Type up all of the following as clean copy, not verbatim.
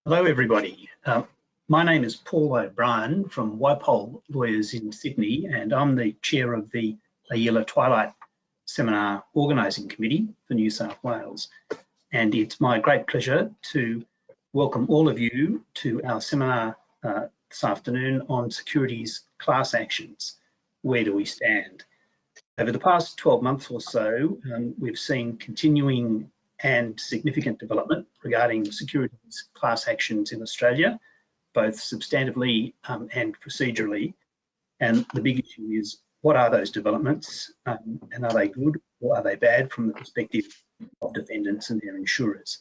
Hello, everybody. My name is Paul O'Brien from Wypole Lawyers in Sydney, and I'm the chair of the AILA Twilight Seminar Organising Committee for New South Wales. And it's my great pleasure to welcome all of you to our seminar this afternoon on securities class actions. Where do we stand? Over the past 12 months or so, we've seen continuing and significant development regarding securities class actions in Australia, both substantively and procedurally. And the big issue is, what are those developments, and are they good or are they bad from the perspective of defendants and their insurers?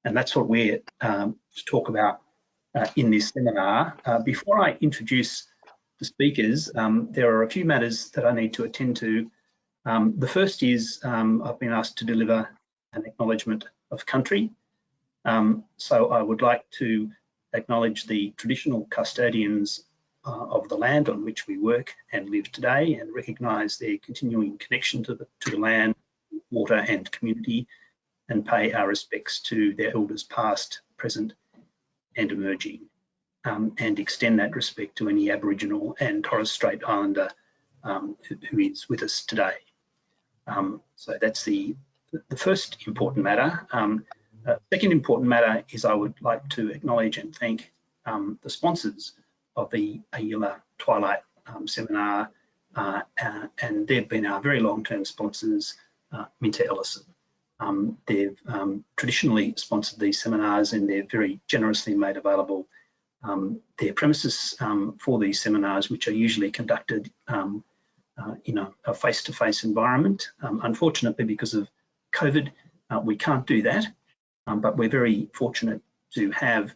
And that's what we're to talk about in this seminar. Before I introduce the speakers, there are a few matters that I need to attend to. The first is I've been asked to deliver an acknowledgement of country. So I would like to acknowledge the traditional custodians of the land on which we work and live today, and recognise their continuing connection to the land, water and community, and pay our respects to their elders past, present and emerging, and extend that respect to any Aboriginal and Torres Strait Islander who is with us today. So that's the first important matter. Second important matter is I would like to acknowledge and thank the sponsors of the AILA Twilight seminar, and they've been our very long-term sponsors, Minter Ellison. They've traditionally sponsored these seminars, and they've very generously made available their premises for these seminars, which are usually conducted in a face-to-face environment. Unfortunately, because of COVID, we can't do that, but we're very fortunate to have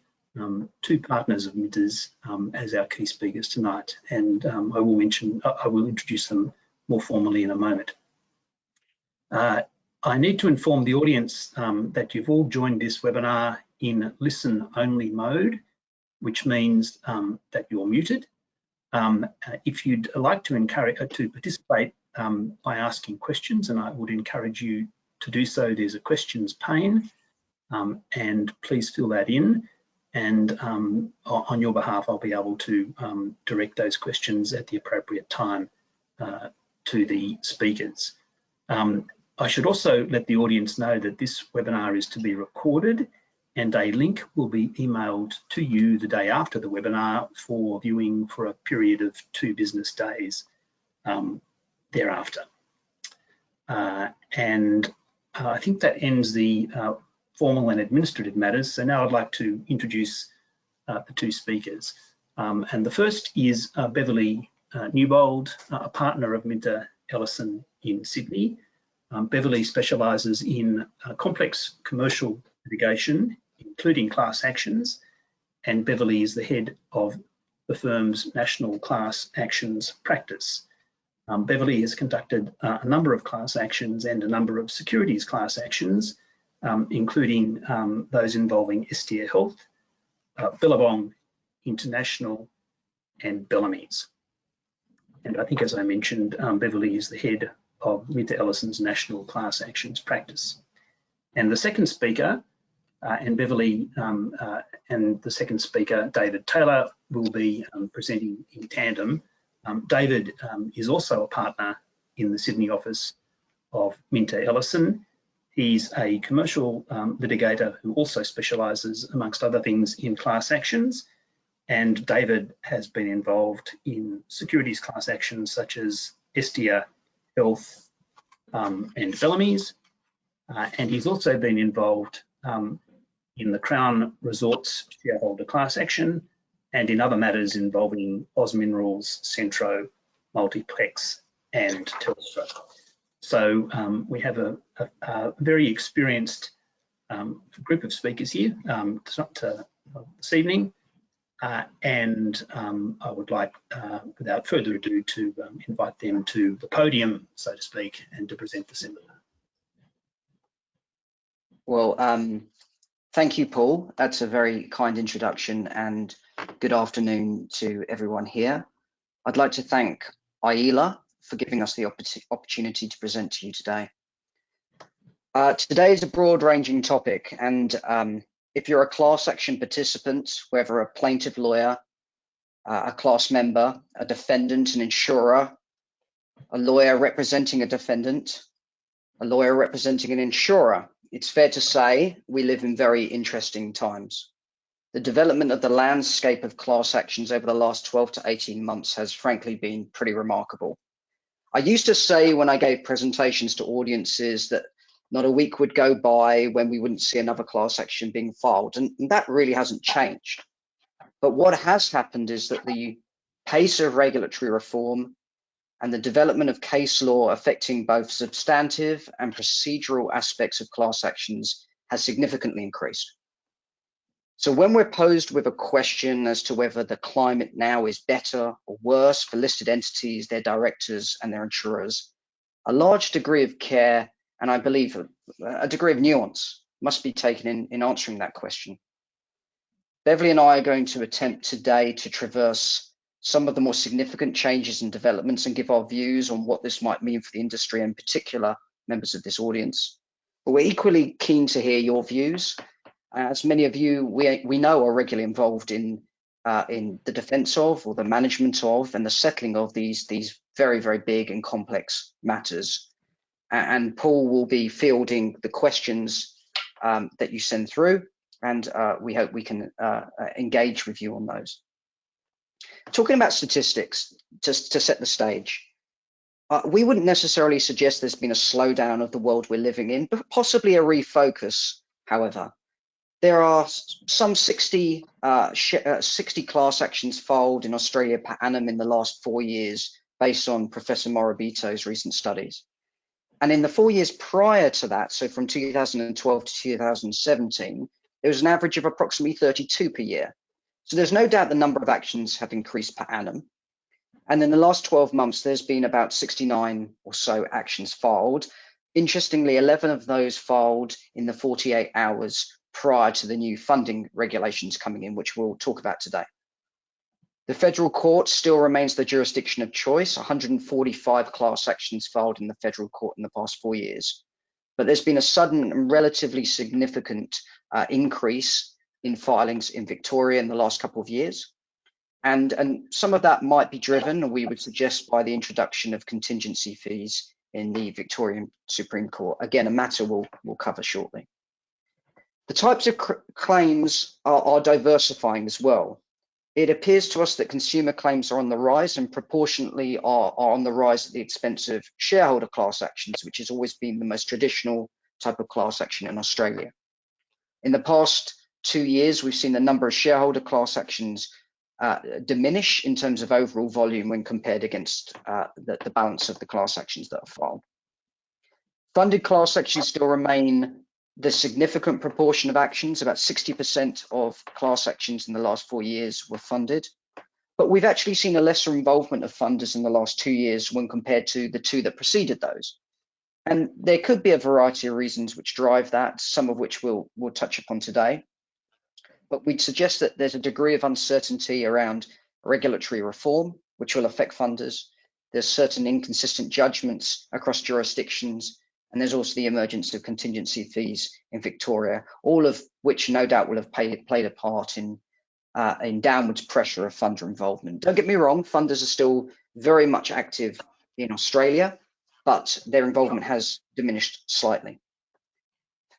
two partners of Minter's as our key speakers tonight, and I will introduce them more formally in a moment. I need to inform the audience that you've all joined this webinar in listen-only mode, which means that you're muted. If you'd like to participate by asking questions, and I would encourage you to do so, there's a questions pane, and please fill that in, and on your behalf I'll be able to direct those questions at the appropriate time to the speakers. I should also let the audience know that this webinar is to be recorded, and a link will be emailed to you the day after the webinar for viewing for a period of 2 business days thereafter. And I think that ends the formal and administrative matters. So now I'd like to introduce the 2 speakers. And the first is Beverley Newbold, a partner of Minter Ellison in Sydney. Beverley specialises in complex commercial litigation, including class actions, and Beverley is the head of the firm's national class actions practice. Beverley has conducted a number of class actions and a number of securities class actions, including those involving Estia Health, Billabong International and Bellamy's. And I think, as I mentioned, Beverley is the head of Minter Ellison's national class actions practice. And the second speaker, and Beverley and the second speaker, David Taylor, will be presenting in tandem. David is also a partner in the Sydney office of Minter Ellison. He's a commercial litigator who also specialises, amongst other things, in class actions. And David has been involved in securities class actions such as Estia Health and Bellamy's. And he's also been involved in the Crown Resorts shareholder class action and in other matters involving Oz Minerals, Centro, Multiplex and Telstra. So we have a very experienced group of speakers here this evening, and I would like, without further ado, to invite them to the podium, so to speak, and to present the seminar. Well, thank you, Paul. That's a very kind introduction, and good afternoon to everyone here. I'd like to thank AILA for giving us the opportunity to present to you today. Today is a broad-ranging topic, and if you're a class action participant, whether a plaintiff lawyer, a class member, a defendant, an insurer, a lawyer representing a defendant, a lawyer representing an insurer, it's fair to say we live in very interesting times. The development of the landscape of class actions over the last 12 to 18 months has frankly been pretty remarkable. I used to say when I gave presentations to audiences that not a week would go by when we wouldn't see another class action being filed, and that really hasn't changed. But what has happened is that the pace of regulatory reform and the development of case law affecting both substantive and procedural aspects of class actions has significantly increased. So when we're posed with a question as to whether the climate now is better or worse for listed entities, their directors and their insurers, a large degree of care and I believe a degree of nuance must be taken in answering that question. Beverley and I are going to attempt today to traverse some of the more significant changes and developments and give our views on what this might mean for the industry and particular members of this audience. But we're equally keen to hear your views. As many of you we know are regularly involved in the defence of or the management of and the settling of these very, very big and complex matters. And Paul will be fielding the questions that you send through, and we hope we can engage with you on those. Talking about statistics, just to set the stage, we wouldn't necessarily suggest there's been a slowdown of the world we're living in, but possibly a refocus, however. There are some 60 class actions filed in Australia per annum in the last 4 years, based on Professor Morabito's recent studies. And in the 4 years prior to that, so from 2012 to 2017, there was an average of approximately 32 per year. So there's no doubt the number of actions have increased per annum. And in the last 12 months, there's been about 69 or so actions filed. Interestingly, 11 of those filed in the 48 hours prior to the new funding regulations coming in, which we'll talk about today. The federal court still remains the jurisdiction of choice, 145 class actions filed in the federal court in the past 4 years. But there's been a sudden and relatively significant increase in filings in Victoria in the last couple of years. And some of that might be driven, we would suggest, by the introduction of contingency fees in the Victorian Supreme Court. Again, a matter we'll cover shortly. The types of claims are diversifying as well. It appears to us that consumer claims are on the rise and proportionately are on the rise at the expense of shareholder class actions, which has always been the most traditional type of class action in Australia. In the past 2 years, we've seen the number of shareholder class actions diminish in terms of overall volume when compared against the balance of the class actions that are filed. Funded class actions still remain the significant proportion of actions. About 60% of class actions in the last 4 years were funded. But we've actually seen a lesser involvement of funders in the last 2 years when compared to the 2 that preceded those. And there could be a variety of reasons which drive that, some of which we'll touch upon today. But we'd suggest that there's a degree of uncertainty around regulatory reform, which will affect funders. There's certain inconsistent judgments across jurisdictions, and there's also the emergence of contingency fees in Victoria, all of which no doubt will have played a part in downwards pressure of funder involvement. Don't get me wrong, funders are still very much active in Australia, but their involvement has diminished slightly.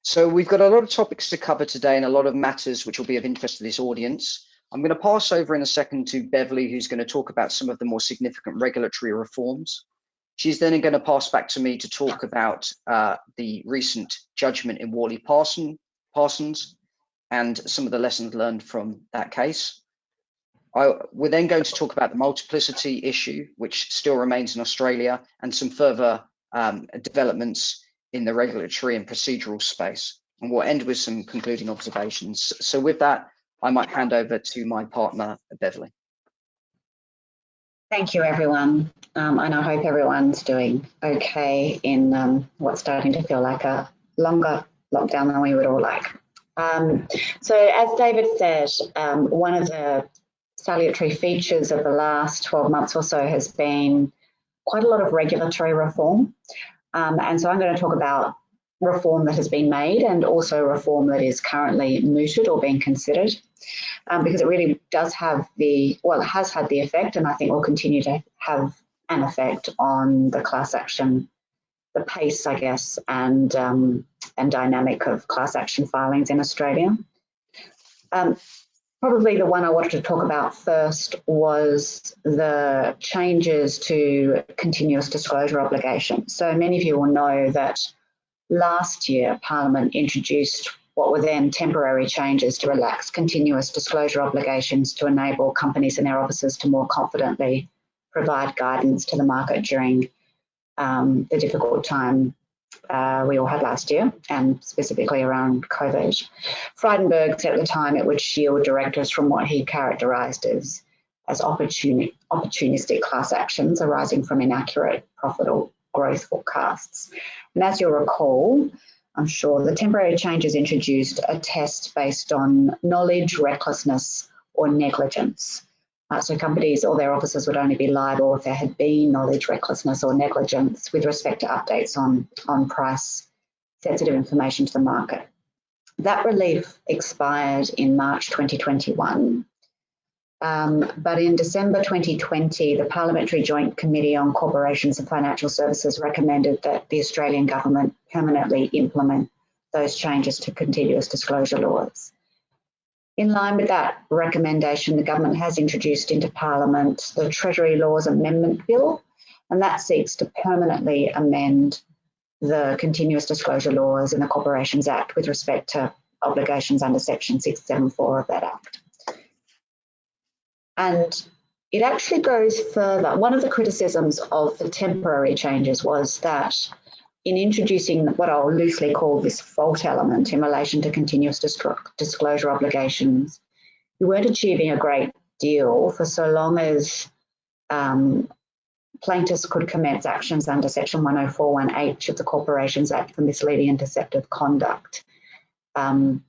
So we've got a lot of topics to cover today and a lot of matters which will be of interest to this audience. I'm going to pass over in a second to Beverley, who's going to talk about some of the more significant regulatory reforms. She's then going to pass back to me to talk about the recent judgment in Worley-Parsons and some of the lessons learned from that case. We're then going to talk about the multiplicity issue, which still remains in Australia, and some further developments in the regulatory and procedural space. And we'll end with some concluding observations. So with that, I might hand over to my partner, Beverley. Thank you, everyone. And I hope everyone's doing okay in what's starting to feel like a longer lockdown than we would all like. So as David said, one of the salutary features of the last 12 months or so has been quite a lot of regulatory reform. And so I'm going to talk about reform that has been made and also reform that is currently mooted or being considered, because it really does have it has had the effect, and I think will continue to have an effect on the class action, the pace, I guess, and dynamic of class action filings in Australia. Probably the one I wanted to talk about first was the changes to continuous disclosure obligations. So many of you will know that last year Parliament introduced what were then temporary changes to relax continuous disclosure obligations to enable companies and their officers to more confidently provide guidance to the market during the difficult time we all had last year, and specifically around COVID. Frydenberg said at the time it would shield directors from what he characterised as opportunistic class actions arising from inaccurate profit or growth forecasts. And as you'll recall, I'm sure the temporary changes introduced a test based on knowledge, recklessness, or negligence. So companies or their officers would only be liable if there had been knowledge, recklessness, or negligence with respect to updates on price-sensitive information to the market. That relief expired in March 2021. But in December 2020, the Parliamentary Joint Committee on Corporations and Financial Services recommended that the Australian government permanently implement those changes to continuous disclosure laws. In line with that recommendation, the government has introduced into Parliament the Treasury Laws Amendment Bill, and that seeks to permanently amend the continuous disclosure laws in the Corporations Act with respect to obligations under Section 674 of that Act. And it actually goes further. One of the criticisms of the temporary changes was that in introducing what I'll loosely call this fault element in relation to continuous disclosure obligations, you weren't achieving a great deal for so long as plaintiffs could commence actions under Section 104(1)H of the Corporations Act for misleading and deceptive conduct. And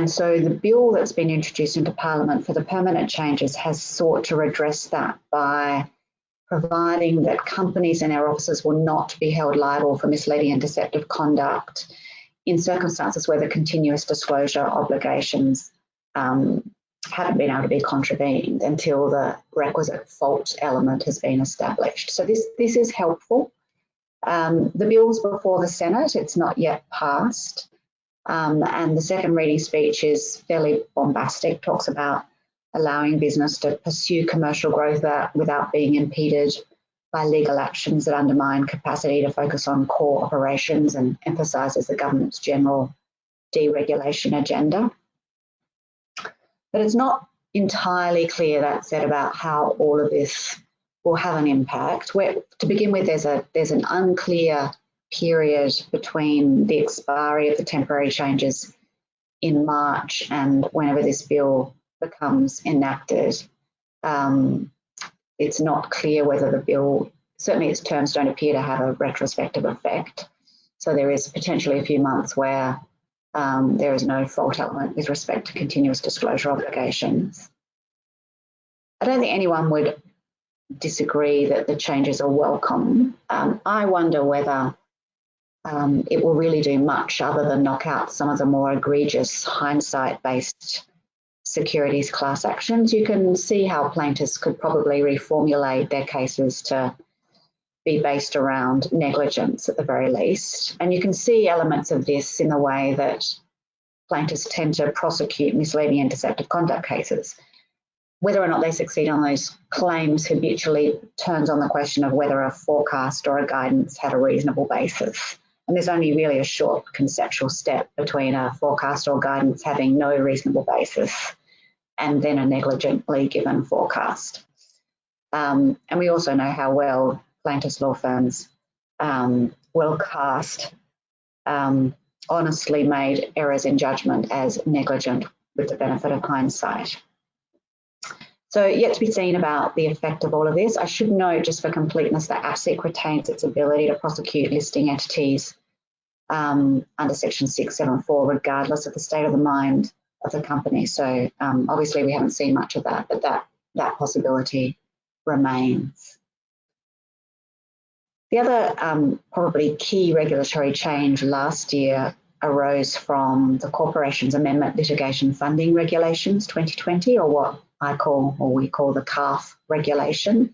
so the bill that's been introduced into Parliament for the permanent changes has sought to redress that by providing that companies and their officers will not be held liable for misleading and deceptive conduct in circumstances where the continuous disclosure obligations haven't been able to be contravened until the requisite fault element has been established. So this is helpful. The bill's before the Senate, it's not yet passed. And the second reading speech is fairly bombastic, talks about allowing business to pursue commercial growth without being impeded by legal actions that undermine capacity to focus on core operations, and emphasises the government's general deregulation agenda. But it's not entirely clear, that said, about how all of this will have an impact. To begin with, there's an unclear period between the expiry of the temporary changes in March and whenever this bill becomes enacted. It's not clear whether the bill, certainly its terms don't appear to have a retrospective effect. So there is potentially a few months where there is no fault element with respect to continuous disclosure obligations. I don't think anyone would disagree that the changes are welcome. I wonder whether it will really do much other than knock out some of the more egregious hindsight-based securities class actions. You can see how plaintiffs could probably reformulate their cases to be based around negligence at the very least. And you can see elements of this in the way that plaintiffs tend to prosecute misleading and deceptive conduct cases. Whether or not they succeed on those claims habitually turns on the question of whether a forecast or a guidance had a reasonable basis. And there's only really a short conceptual step between a forecast or guidance having no reasonable basis and then a negligently given forecast. And we also know how well plaintiffs' law firms, well cast, honestly made errors in judgment as negligent with the benefit of hindsight. So yet to be seen about the effect of all of this. I should note, just for completeness, that ASIC retains its ability to prosecute listing entities under Section 674, regardless of the state of the mind of the company. So obviously we haven't seen much of that, but that possibility remains. The other probably key regulatory change last year arose from the Corporations Amendment Litigation Funding Regulations 2020, or what we call the CARF regulation.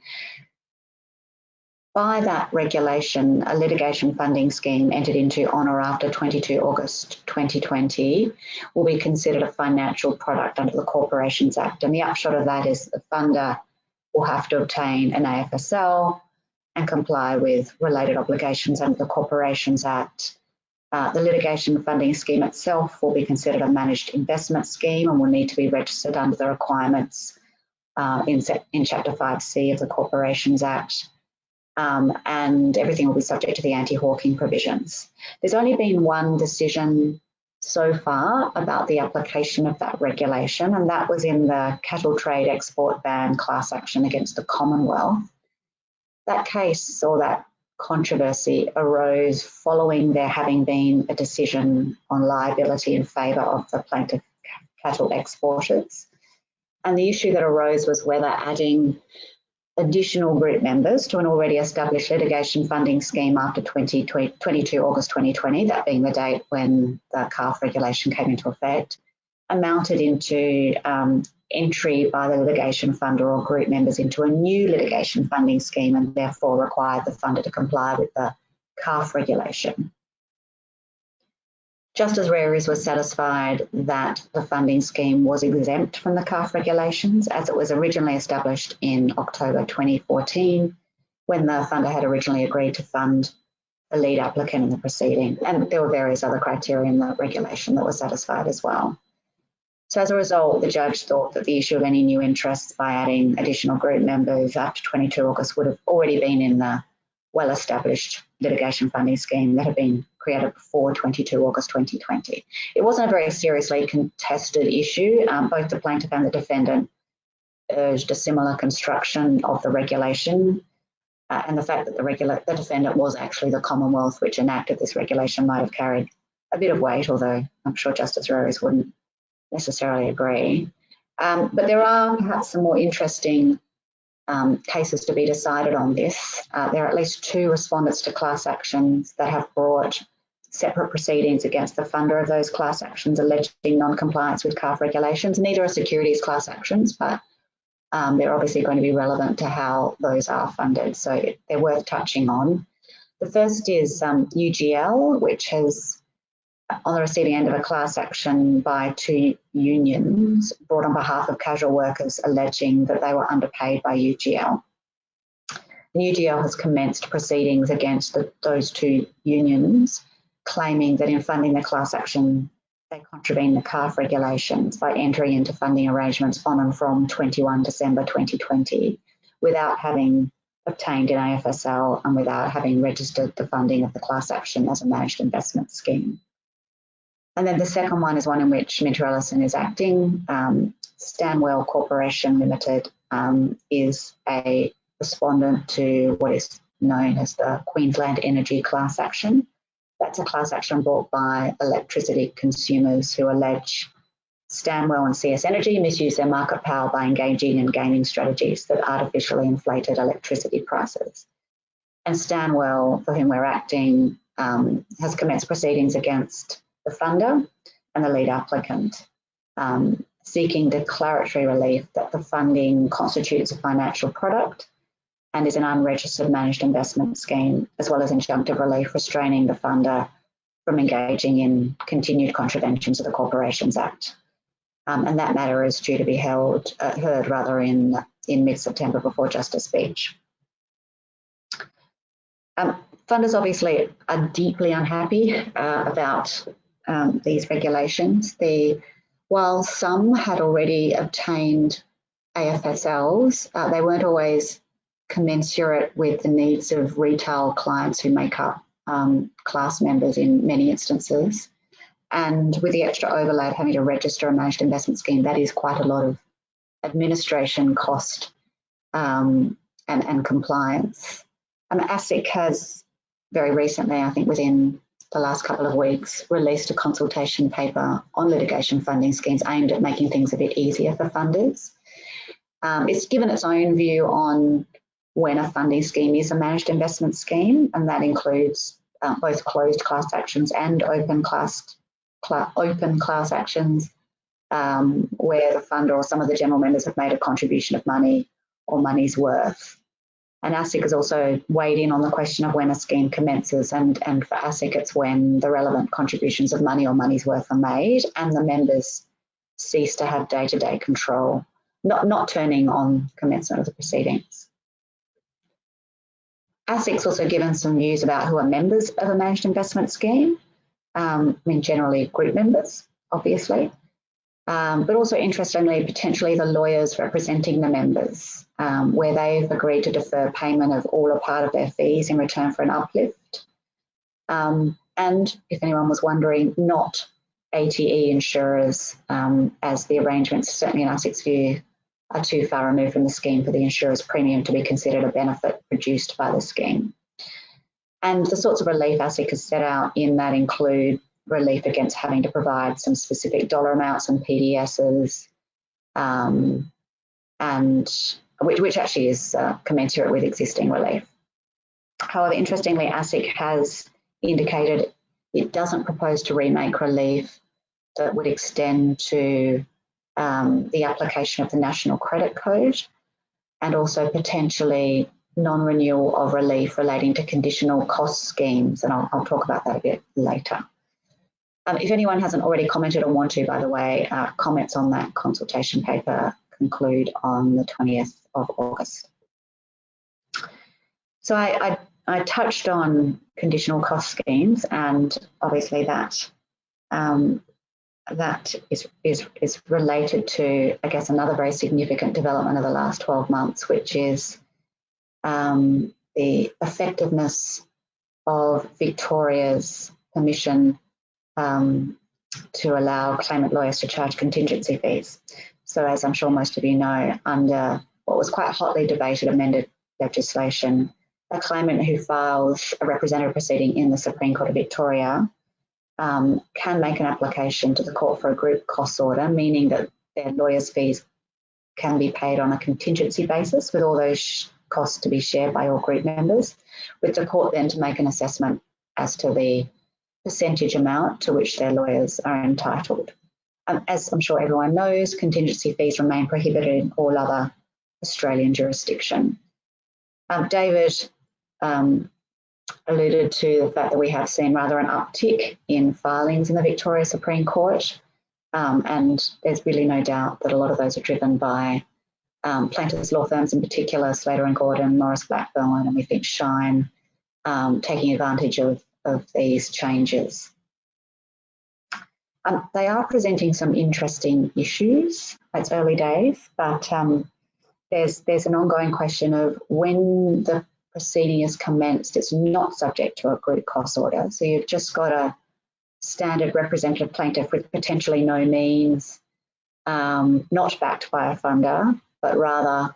By that regulation, a litigation funding scheme entered into on or after 22 August 2020 will be considered a financial product under the Corporations Act. And the upshot of that is the funder will have to obtain an AFSL and comply with related obligations under the Corporations Act. The litigation funding scheme itself will be considered a managed investment scheme and will need to be registered under the requirements in Chapter 5C of the Corporations Act. And everything will be subject to the anti-hawking provisions. There's only been one decision so far about the application of that regulation, and that was in the cattle trade export ban class action against the Commonwealth. That case, or that controversy, arose following there having been a decision on liability in favour of the plaintiff cattle exporters. And the issue that arose was whether adding additional group members to an already established litigation funding scheme after 22 August 2020, that being the date when the CARF regulation came into effect, amounted into entry by the litigation funder or group members into a new litigation funding scheme and therefore required the funder to comply with the CARF regulation. Justice Reris was satisfied that the funding scheme was exempt from the CARF regulations as it was originally established in October 2014 when the funder had originally agreed to fund the lead applicant in the proceeding. And there were various other criteria in the regulation that were satisfied as well. So as a result, the judge thought that the issue of any new interests by adding additional group members after 22 August would have already been in the well-established litigation funding scheme that had been created before 22 August 2020. It wasn't a very seriously contested issue. Both the plaintiff and the defendant urged a similar construction of the regulation, and the fact that the defendant was actually the Commonwealth which enacted this regulation might have carried a bit of weight, although I'm sure Justice Reris wouldn't necessarily agree. But there are perhaps some more interesting cases to be decided on this. There are at least 2 respondents to class actions that have brought separate proceedings against the funder of those class actions alleging non-compliance with CARF regulations. Neither are securities class actions, but they're obviously going to be relevant to how those are funded, so they're worth touching on. The first is UGL, which has, on the receiving end of a class action by 2 unions, brought on behalf of casual workers alleging that they were underpaid by UGL. UGL has commenced proceedings against those 2 unions, claiming that in funding the class action, they contravened the CARF regulations by entering into funding arrangements on and from 21 December 2020 without having obtained an AFSL and without having registered the funding of the class action as a managed investment scheme. And then the second one is one in which Minter Ellison is acting. Stanwell Corporation Limited is a respondent to what is known as the Queensland Energy class action. That's a class action brought by electricity consumers who allege Stanwell and CS Energy misused their market power by engaging in gaming strategies that artificially inflated electricity prices. And Stanwell, for whom we're acting, has commenced proceedings against the funder and the lead applicant, seeking declaratory relief that the funding constitutes a financial product and is an unregistered managed investment scheme, as well as injunctive relief restraining the funder from engaging in continued contraventions of the Corporations Act. And that matter is due to be heard in mid-September before Justice Beach. Funders obviously are deeply unhappy about these regulations. While some had already obtained AFSLs, they weren't always commensurate with the needs of retail clients who make up class members in many instances. And with the extra overlay of having to register a managed investment scheme, that is quite a lot of administration cost and compliance. ASIC has very recently, I think within the last couple of weeks, released a consultation paper on litigation funding schemes aimed at making things a bit easier for funders. It's given its own view on when a funding scheme is a managed investment scheme, and that includes both closed class actions and open class actions, where the fund or some of the general members have made a contribution of money or money's worth. And ASIC has also weighed in on the question of when a scheme commences, and for ASIC it's when the relevant contributions of money or money's worth are made and the members cease to have day-to-day control, not turning on commencement of the proceedings. ASIC's also given some views about who are members of a managed investment scheme. I mean, generally group members, obviously, but also interestingly, potentially the lawyers representing the members, where they've agreed to defer payment of all or part of their fees in return for an uplift. And if anyone was wondering, not ATE insurers, as the arrangements, certainly in ASIC's view, are too far removed from the scheme for the insurer's premium to be considered a benefit produced by the scheme. And the sorts of relief ASIC has set out in that include relief against having to provide some specific dollar amounts and PDSs, and which actually is commensurate with existing relief. However, interestingly, ASIC has indicated it doesn't propose to remake relief that would extend to the application of the National Credit Code, and also potentially non-renewal of relief relating to conditional cost schemes, and I'll talk about that a bit later. If anyone hasn't already commented or want to, by the way, comments on that consultation paper conclude on the 20th of August. So I touched on conditional cost schemes, and obviously that is related to, I guess, another very significant development of the last 12 months, which is the effectiveness of Victoria's permission to allow claimant lawyers to charge contingency fees. So as I'm sure most of you know, under what was quite hotly debated amended legislation, a claimant who files a representative proceeding in the Supreme Court of Victoria can make an application to the court for a group costs order, meaning that their lawyers' fees can be paid on a contingency basis, with all those costs to be shared by all group members, with the court then to make an assessment as to the percentage amount to which their lawyers are entitled. As I'm sure everyone knows, contingency fees remain prohibited in all other Australian jurisdiction. David alluded to the fact that we have seen rather an uptick in filings in the Victoria Supreme Court, and there's really no doubt that a lot of those are driven by plaintiffs' law firms, in particular Slater and Gordon, Morris Blackburn, and we think Shine, taking advantage of these changes. They are presenting some interesting issues. It's early days, but there's an ongoing question of when the proceeding is commenced, it's not subject to a group cost order. So you've just got a standard representative plaintiff with potentially no means, not backed by a funder, but rather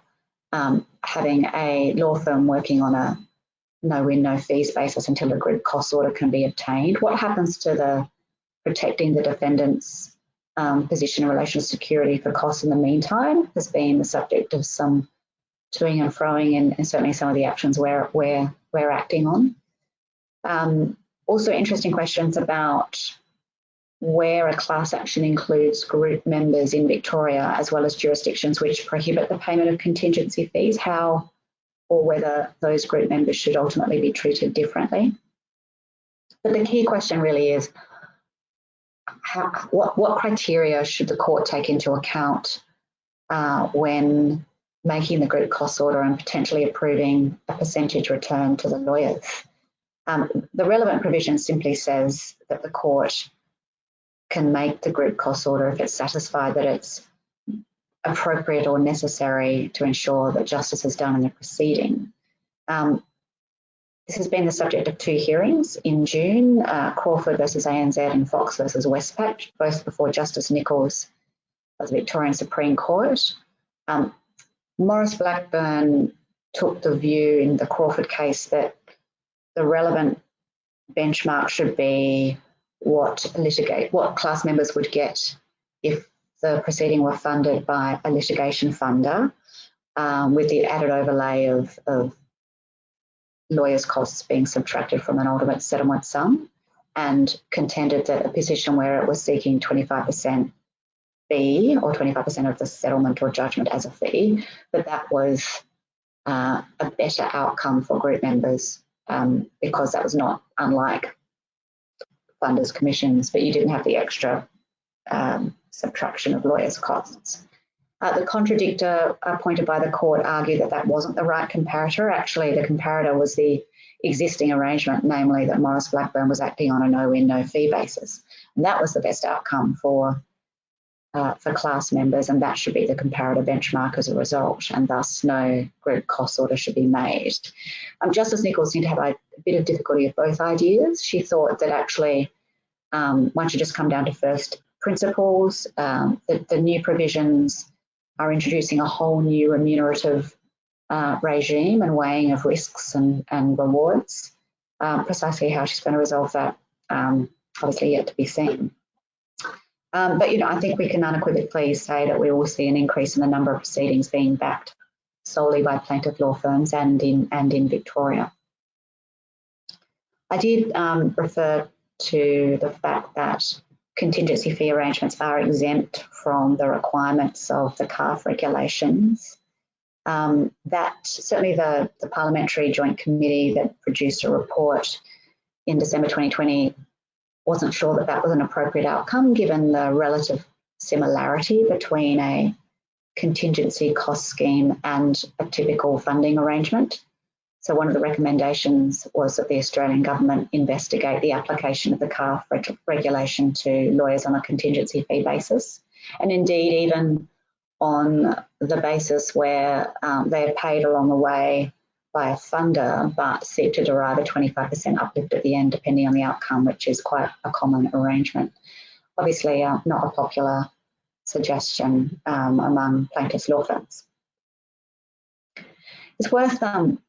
having a law firm working on a no-win, no-fees basis until a group cost order can be obtained. What happens to the protecting the defendant's position in relation to security for costs in the meantime has been the subject of some toing and froing, and certainly some of the actions we're acting on. Also interesting questions about where a class action includes group members in Victoria, as well as jurisdictions which prohibit the payment of contingency fees, how or whether those group members should ultimately be treated differently. But the key question really is, what criteria should the court take into account when making the group cost order and potentially approving a percentage return to the lawyers? The relevant provision simply says that the court can make the group cost order if it's satisfied that it's appropriate or necessary to ensure that justice is done in the proceeding. This has been the subject of 2 hearings in June, Crawford versus ANZ and Fox versus Westpac, both before Justice Nichols of the Victorian Supreme Court. Morris Blackburn took the view in the Crawford case that the relevant benchmark should be what class members would get if the proceeding were funded by a litigation funder, with the added overlay of lawyers' costs being subtracted from an ultimate settlement sum, and contended that a position where it was seeking 25% fee or 25% of the settlement or judgment as a fee, that was a better outcome for group members because that was not unlike funders' commissions, but you didn't have the extra subtraction of lawyers' costs. The contradictor appointed by the court argued that that wasn't the right comparator. Actually, the comparator was the existing arrangement, namely that Maurice Blackburn was acting on a no-win, no-fee basis. And that was the best outcome for class members, and that should be the comparator benchmark as a result, and thus no group cost order should be made. Justice Nichols seemed to have a bit of difficulty with both ideas. She thought that actually one should just come down to first principles. The new provisions are introducing a whole new remunerative regime and weighing of risks and rewards. Precisely how she's going to resolve that, obviously yet to be seen. But, you know, I think we can unequivocally say that we will see an increase in the number of proceedings being backed solely by plaintiff law firms and in Victoria. I did refer to the fact that contingency fee arrangements are exempt from the requirements of the CARF regulations. That certainly the Parliamentary Joint Committee that produced a report in December 2020 wasn't sure that that was an appropriate outcome given the relative similarity between a contingency cost scheme and a typical funding arrangement. So one of the recommendations was that the Australian government investigate the application of the CARF regulation to lawyers on a contingency fee basis, and indeed even on the basis where they are paid along the way by a funder but seek to derive a 25% uplift at the end depending on the outcome, which is quite a common arrangement. Obviously not a popular suggestion among plaintiffs' law firms. It's worth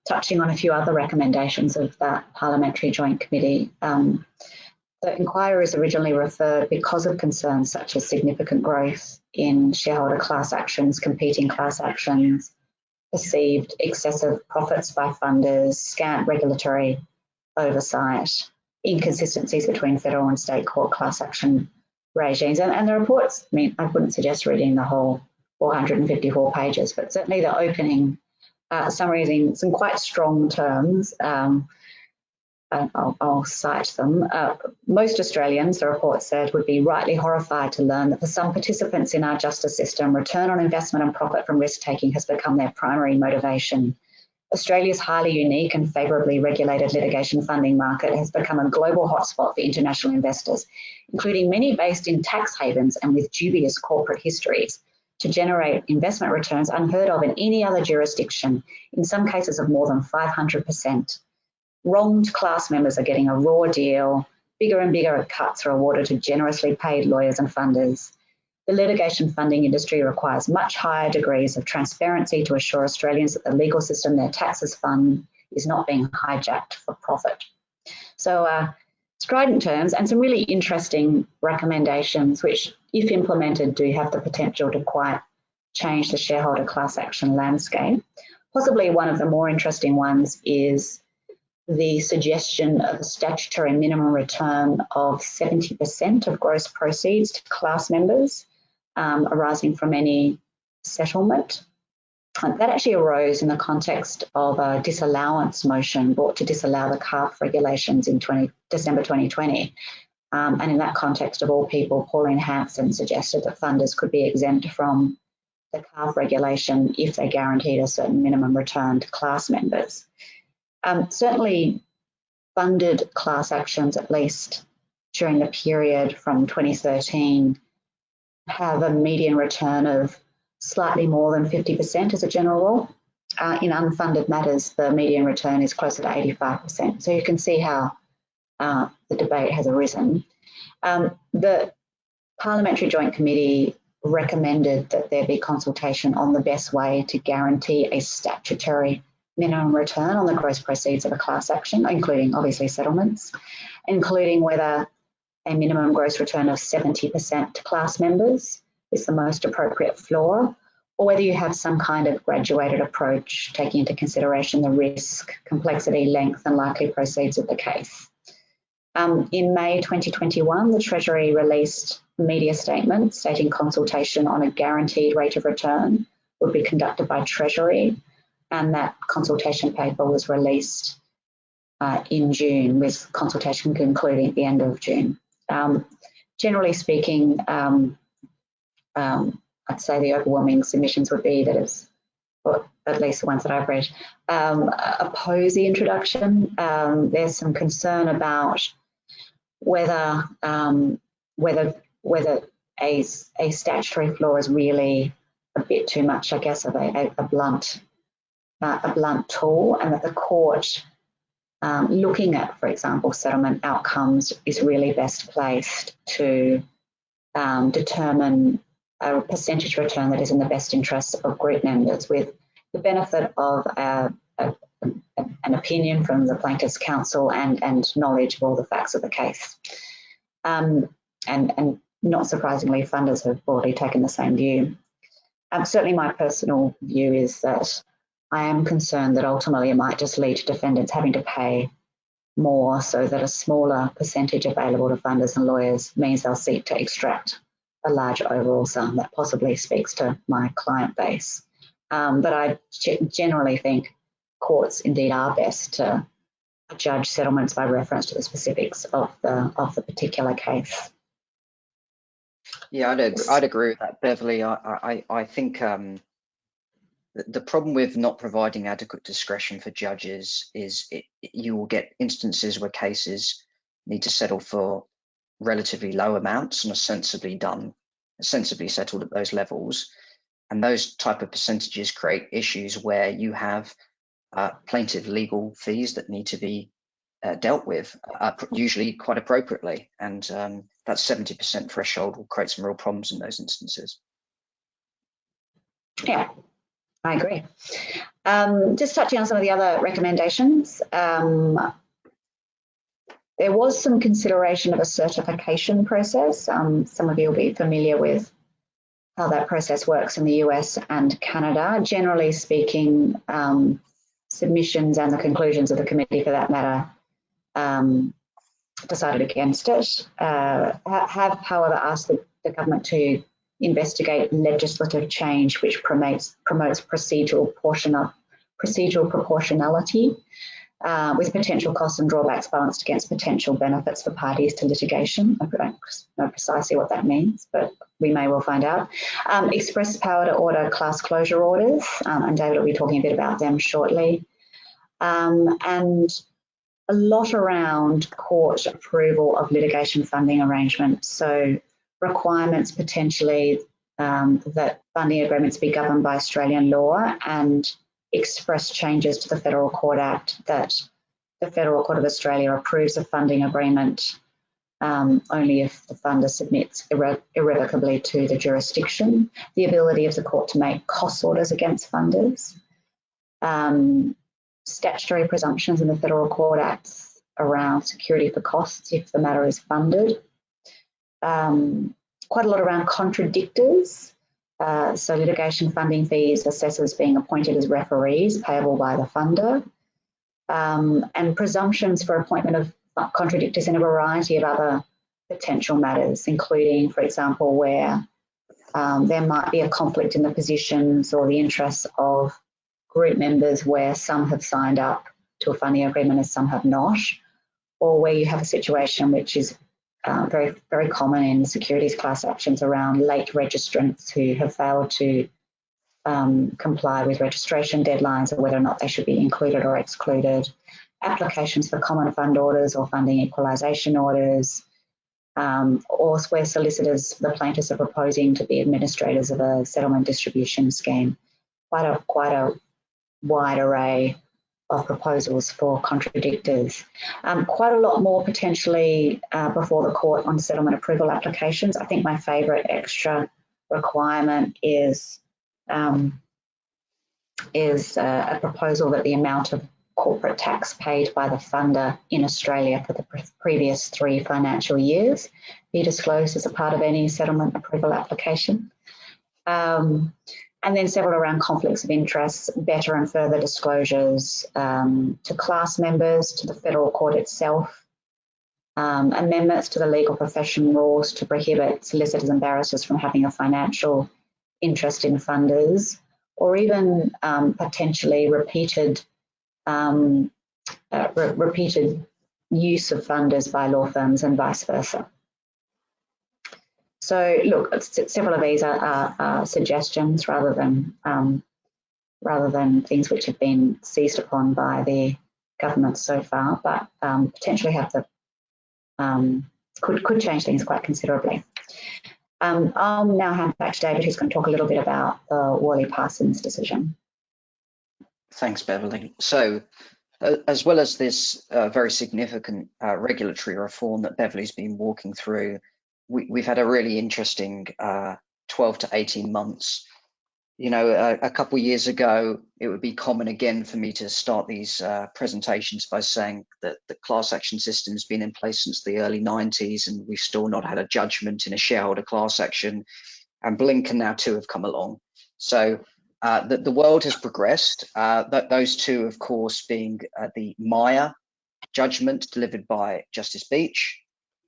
touching on a few other recommendations of that Parliamentary Joint Committee. The inquiry was originally referred because of concerns such as significant growth in shareholder class actions, competing class actions, perceived excessive profits by funders, scant regulatory oversight, inconsistencies between federal and state court class action regimes. And the reports, I mean, I wouldn't suggest reading the whole 454 pages, but certainly the opening summaries in some quite strong terms. I'll cite them. Most Australians, the report said, would be rightly horrified to learn that for some participants in our justice system, return on investment and profit from risk-taking has become their primary motivation. Australia's highly unique and favourably regulated litigation funding market has become a global hotspot for international investors, including many based in tax havens and with dubious corporate histories, to generate investment returns unheard of in any other jurisdiction, in some cases of more than 500%. Wronged class members are getting a raw deal. Bigger and bigger cuts are awarded to generously paid lawyers and funders. The litigation funding industry requires much higher degrees of transparency to assure Australians that the legal system their taxes fund is not being hijacked for profit. So strident terms and some really interesting recommendations which, if implemented, do have the potential to quite change the shareholder class action landscape. Possibly one of the more interesting ones is the suggestion of a statutory minimum return of 70% of gross proceeds to class members arising from any settlement. That actually arose in the context of a disallowance motion brought to disallow the CARF regulations in December 2020. And in that context, of all people, Pauline Hanson suggested that funders could be exempt from the CARF regulation if they guaranteed a certain minimum return to class members. Certainly funded class actions, at least during the period from 2013, have a median return of slightly more than 50% as a general rule. In unfunded matters, the median return is closer to 85%. So you can see how the debate has arisen. The Parliamentary Joint Committee recommended that there be consultation on the best way to guarantee a statutory minimum return on the gross proceeds of a class action, including obviously settlements, including whether a minimum gross return of 70% to class members is the most appropriate floor, or whether you have some kind of graduated approach taking into consideration the risk, complexity, length and likely proceeds of the case. In May 2021, the Treasury released a media statement stating consultation on a guaranteed rate of return would be conducted by Treasury, and that consultation paper was released in June, with consultation concluding at the end of June. Generally speaking, I'd say the overwhelming submissions would be that it's, or at least the ones that I've read, oppose the introduction. There's some concern about whether a statutory flaw is really a bit too much, I guess, of a blunt tool, and that the court, looking at, for example, settlement outcomes, is really best placed to determine a percentage return that is in the best interests of group members, with the benefit of an opinion from the plaintiff's counsel and knowledge of all the facts of the case. And not surprisingly, funders have broadly taken the same view. Certainly my personal view is that I am concerned that ultimately it might just lead to defendants having to pay more, so that a smaller percentage available to funders and lawyers means they'll seek to extract a large overall sum. That possibly speaks to my client base. But I generally think courts indeed are best to judge settlements by reference to the specifics of the particular case. Yeah, I'd agree with that, Beverley. I think the problem with not providing adequate discretion for judges is you will get instances where cases need to settle for relatively low amounts and are sensibly settled at those levels. And those type of percentages create issues where you have plaintiff legal fees that need to be dealt with, usually quite appropriately. And that 70% threshold will create some real problems in those instances. Yeah, I agree. Just touching on some of the other recommendations. There was some consideration of a certification process. Some of you will be familiar with how that process works in the US and Canada. Generally speaking, submissions and the conclusions of the committee, for that matter, decided against it. Have, however, asked the government to investigate legislative change which promotes procedural proportionality, with potential costs and drawbacks balanced against potential benefits for parties to litigation. I don't know precisely what that means, but we may well find out. Express power to order class closure orders, and David will be talking a bit about them shortly. And a lot around court approval of litigation funding arrangements. So requirements potentially that funding agreements be governed by Australian law, and express changes to the Federal Court Act that the Federal Court of Australia approves a funding agreement only if the funder submits irrevocably to the jurisdiction, the ability of the court to make cost orders against funders, statutory presumptions in the Federal Court Acts around security for costs if the matter is funded, quite a lot around contradictors. So litigation funding fees, assessors being appointed as referees payable by the funder, and presumptions for appointment of contradictors in a variety of other potential matters, including, for example, where there might be a conflict in the positions or the interests of group members where some have signed up to a funding agreement and some have not, or where you have a situation which is very, very common in securities class actions around late registrants who have failed to comply with registration deadlines, or whether or not they should be included or excluded, applications for common fund orders or funding equalisation orders, or where solicitors, the plaintiffs, are proposing to be administrators of a settlement distribution scheme. Quite a wide array of proposals for contradictors. Quite a lot more potentially before the court on settlement approval applications. I think my favourite extra requirement is a proposal that the amount of corporate tax paid by the funder in Australia for the previous 3 financial years be disclosed as a part of any settlement approval application. And then several around conflicts of interest, better and further disclosures to class members, to the federal court itself, amendments to the legal profession rules to prohibit solicitors and barristers from having a financial interest in funders, or even potentially repeated use of funders by law firms and vice versa. So look, several of these are suggestions rather than things which have been seized upon by the government so far, but potentially have the could change things quite considerably. I'll now hand back to David, who's going to talk a little bit about the Worley-Parsons decision. Thanks, Beverley. So, as well as this very significant regulatory reform that Beverley's been walking through, we've had a really interesting 12 to 18 months. You know, a couple of years ago, it would be common again for me to start these presentations by saying that the class action system has been in place since the early 90s, and we've still not had a judgment in a shareholder class action. And Blink and now two have come along. So the world has progressed. Those two, of course, being the Maya judgment delivered by Justice Beach,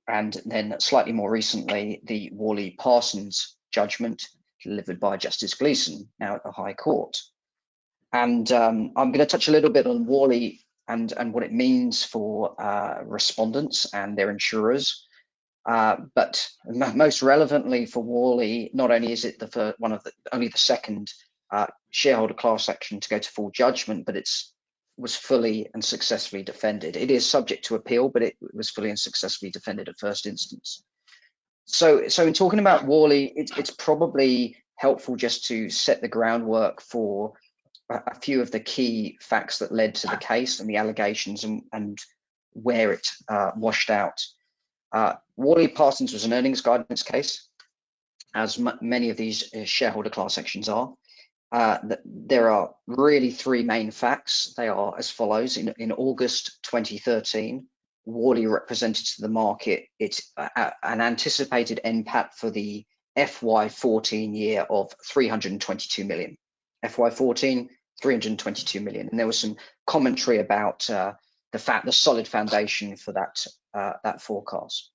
and then slightly more recently, the Worley-Parsons judgment delivered by Justice Gleeson, now at the High Court. And I'm going to touch a little bit on Worley and what it means for respondents and their insurers. But most relevantly for Worley, not only is it only the second shareholder class action to go to full judgment, but was fully and successfully defended. It is subject to appeal, but it was fully and successfully defended at first instance. So in talking about Worley, it's probably helpful just to set the groundwork for a few of the key facts that led to the case and the allegations and where it washed out. Worley-Parsons was an earnings guidance case, as many of these shareholder class actions are. There are really three main facts. They are as follows. In August 2013, Worley represented to the market an anticipated NPAT for the FY14 year of 322 million. FY14, 322 million. And there was some commentary about the solid foundation for that forecast.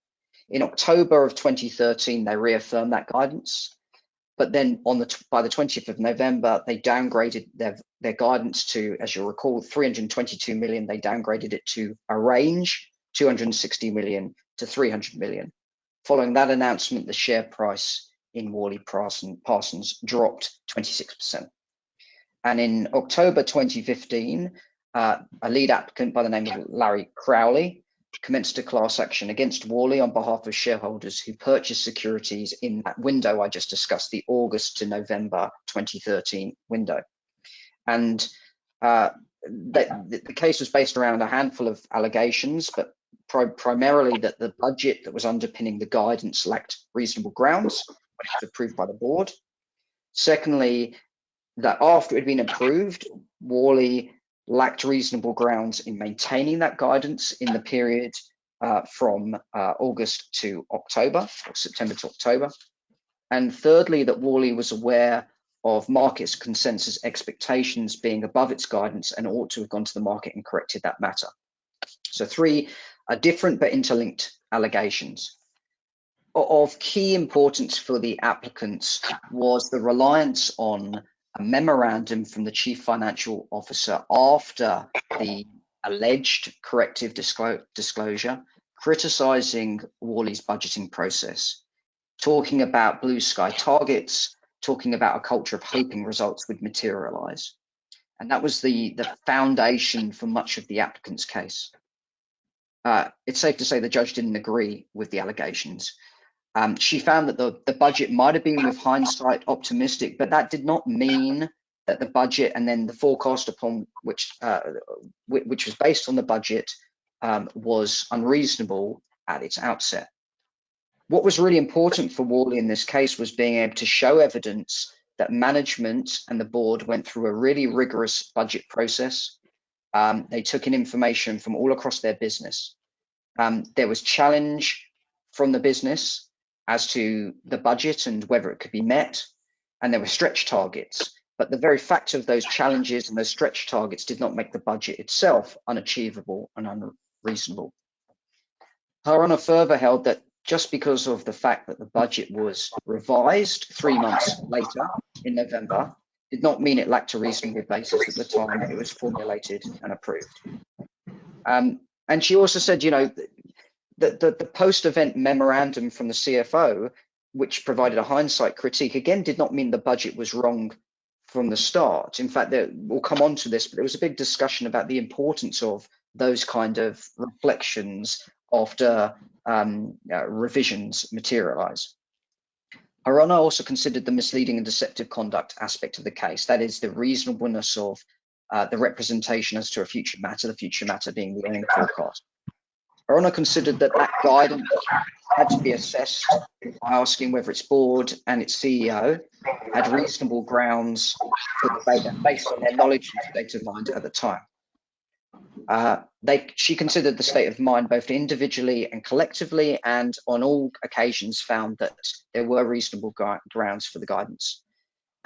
In October of 2013, they reaffirmed that guidance. But then by the 20th of November, they downgraded their guidance to, as you'll recall, 322 million. They downgraded it to a range, 260 million to 300 million. Following that announcement, the share price in Worley-Parsons dropped 26%. And in October 2015, a lead applicant by the name of Larry Crowley commenced a class action against Worley on behalf of shareholders who purchased securities in that window I just discussed, the August to November 2013 window. And the case was based around a handful of allegations, but primarily that the budget that was underpinning the guidance lacked reasonable grounds, which was approved by the board. Secondly, that after it had been approved, Worley lacked reasonable grounds in maintaining that guidance in the period from August to October, or September to October. And thirdly, that Worley was aware of market's consensus expectations being above its guidance and ought to have gone to the market and corrected that matter. So three are different but interlinked allegations. Of key importance for the applicants was the reliance on a memorandum from the Chief Financial Officer after the alleged corrective disclosure, criticising Worley's budgeting process, talking about blue sky targets, talking about a culture of hoping results would materialise. And that was the foundation for much of the applicant's case. It's safe to say the judge didn't agree with the allegations. She found that the budget might have been, with hindsight, optimistic, but that did not mean that the budget and then the forecast upon which was based on the budget was unreasonable at its outset. What was really important for Worley in this case was being able to show evidence that management and the board went through a really rigorous budget process. They took in information from all across their business. There was challenge from the business as to the budget and whether it could be met. and there were stretch targets. But the very fact of those challenges and those stretch targets did not make the budget itself unachievable and unreasonable. Her Honour further held that just because of the fact that the budget was revised 3 months later in November did not mean it lacked a reasonable basis at the time it was formulated and approved. And she also said, you know, the post-event memorandum from the CFO, which provided a hindsight critique, again, did not mean the budget was wrong from the start. In fact, we'll come on to this, but there was a big discussion about the importance of those kind of reflections after revisions materialise. Her Honour also considered the misleading and deceptive conduct aspect of the case, that is the reasonableness of the representation as to a future matter, the future matter being the earning forecast. Her Honour considered that guidance had to be assessed by asking whether its board and its CEO had reasonable grounds for debate based on their knowledge and state of mind at the time. She considered the state of mind both individually and collectively, and on all occasions found that there were reasonable grounds for the guidance.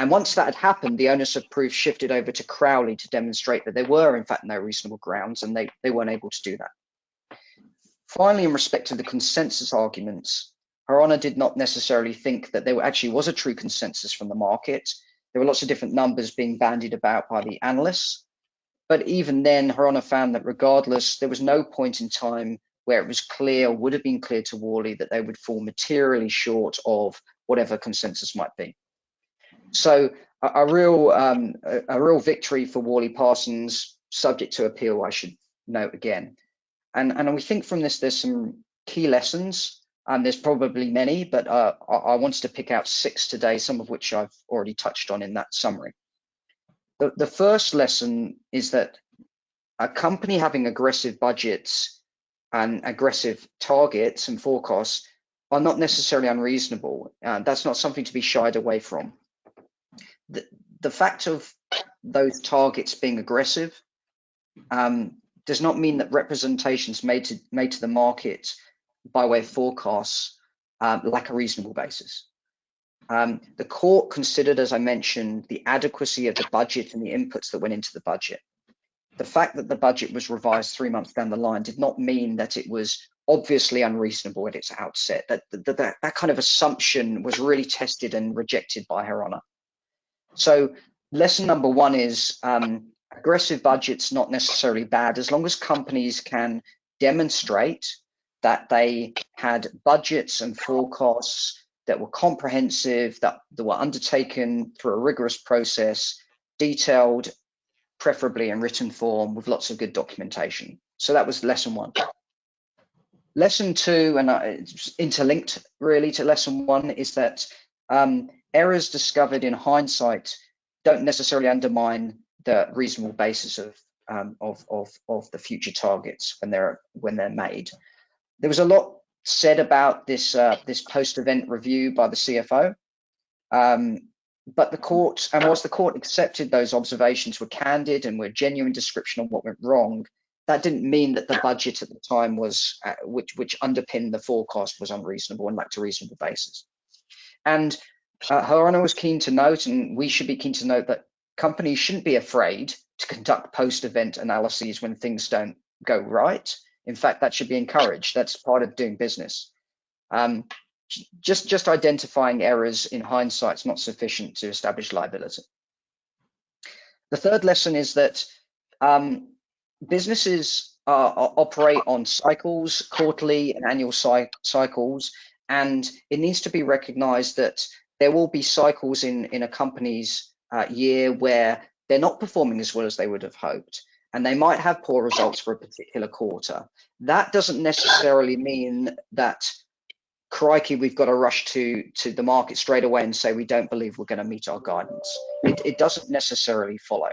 And once that had happened, the onus of proof shifted over to Crowley to demonstrate that there were in fact no reasonable grounds, and they weren't able to do that. Finally, in respect to the consensus arguments, Her Honour did not necessarily think that there actually was a true consensus from the market. There were lots of different numbers being bandied about by the analysts. But even then, Her Honour found that regardless, there was no point in time where it was clear, or would have been clear to Worley, that they would fall materially short of whatever consensus might be. So a real victory for Worley Parsons, subject to appeal, I should note again. And we think from this, there's some key lessons, and there's probably many, but I wanted to pick out 6 today, some of which I've already touched on in that summary. The first lesson is that a company having aggressive budgets and aggressive targets and forecasts are not necessarily unreasonable. That's not something to be shied away from. The fact of those targets being aggressive does not mean that representations made to the market by way of forecasts lack a reasonable basis. The court considered, as I mentioned, the adequacy of the budget and the inputs that went into the budget. The fact that the budget was revised 3 months down the line did not mean that it was obviously unreasonable at its outset. That kind of assumption was really tested and rejected by Her Honour. So lesson number 1 is aggressive budgets not necessarily bad, as long as companies can demonstrate that they had budgets and forecasts that were comprehensive, that were undertaken through a rigorous process, detailed, preferably in written form, with lots of good documentation. So that was lesson 1. Lesson 2, and it's interlinked really to lesson 1, is that errors discovered in hindsight don't necessarily undermine the reasonable basis of the future targets when they're made. There was a lot said about this post-event review by the CFO, but the court, and whilst the court accepted those observations were candid and were a genuine description of what went wrong, that didn't mean that the budget at the time was which underpinned the forecast was unreasonable and lacked a reasonable basis. And Her Honour was keen to note, and we should be keen to note, that companies shouldn't be afraid to conduct post-event analyses when things don't go right. In fact, that should be encouraged. That's part of doing business. Just identifying errors in hindsight is not sufficient to establish liability. The third lesson is that businesses operate on cycles, quarterly and annual cycles, and it needs to be recognized that there will be cycles in a company's year where they're not performing as well as they would have hoped, and they might have poor results for a particular quarter. That doesn't necessarily mean that, crikey, we've got to rush to the market straight away and say we don't believe we're going to meet our guidance. It doesn't necessarily follow.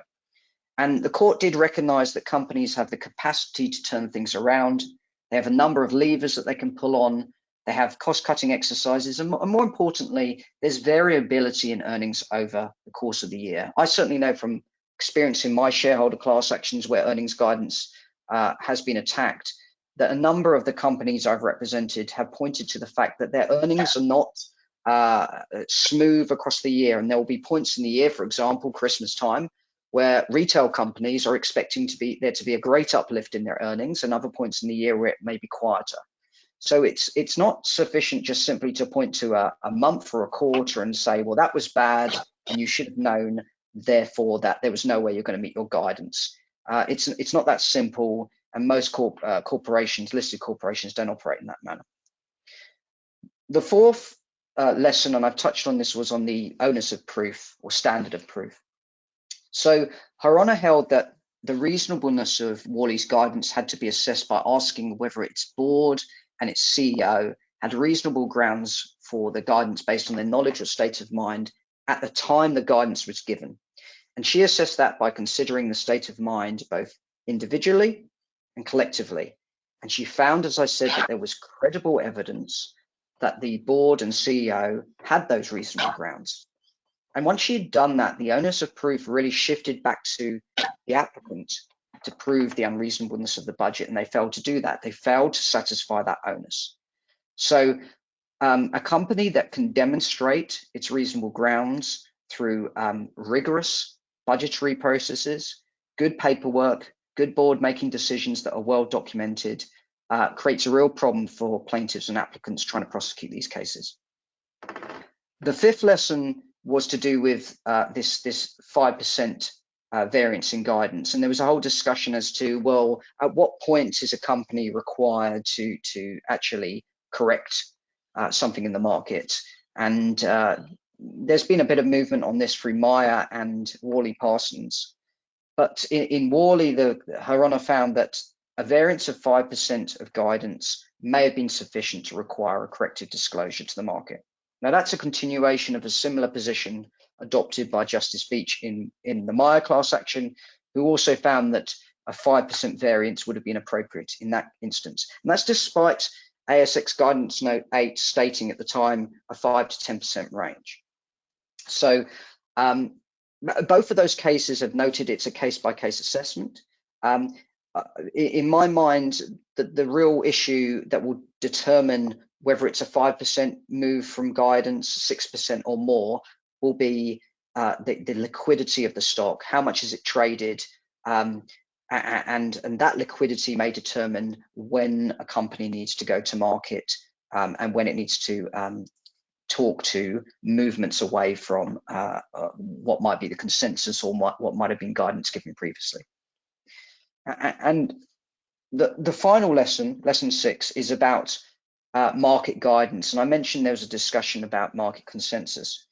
And the court did recognize that companies have the capacity to turn things around. They have a number of levers that they can pull on. They have cost-cutting exercises, and more importantly, there's variability in earnings over the course of the year. I certainly know from experience in my shareholder class actions where earnings guidance has been attacked, that a number of the companies I've represented have pointed to the fact that their earnings are not smooth across the year, and there will be points in the year, for example, Christmas time, where retail companies are expecting there to be a great uplift in their earnings, and other points in the year where it may be quieter. So it's not sufficient just simply to point to a month or a quarter and say, well, that was bad, and you should have known, therefore, that there was no way you're going to meet your guidance. It's not that simple, and most corporations, listed corporations, don't operate in that manner. The fourth lesson, and I've touched on this, was on the onus of proof or standard of proof. So Her Honour held that the reasonableness of Worley's guidance had to be assessed by asking whether its board and its CEO had reasonable grounds for the guidance based on their knowledge or state of mind at the time the guidance was given. And she assessed that by considering the state of mind both individually and collectively. And she found, as I said, that there was credible evidence that the board and CEO had those reasonable grounds. And once she had done that, the onus of proof really shifted back to the applicant to prove the unreasonableness of the budget, and they failed to do that. They failed to satisfy that onus. So a company that can demonstrate its reasonable grounds through rigorous budgetary processes, good paperwork, good board making decisions that are well documented, creates a real problem for plaintiffs and applicants trying to prosecute these cases. The fifth lesson was to do with this 5% variance in guidance. And there was a whole discussion as to, well, at what point is a company required to actually correct something in the market? And there's been a bit of movement on this through Meyer and Worley Parsons. But in Worley, Her Honour found that a variance of 5% of guidance may have been sufficient to require a corrective disclosure to the market. Now, that's a continuation of a similar position adopted by Justice Beach in the Meyer class action, who also found that a 5% variance would have been appropriate in that instance. And that's despite ASX Guidance Note 8 stating at the time a 5 to 10% range. So both of those cases have noted it's a case-by-case assessment. In my mind, the real issue that will determine whether it's a 5% move from guidance, 6% or more, will be the liquidity of the stock. How much is it traded? And that liquidity may determine when a company needs to go to market and when it needs to talk to movements away from what might be the consensus or what might have been guidance given previously. And the final lesson, lesson 6, is about market guidance. And I mentioned there was a discussion about market consensus.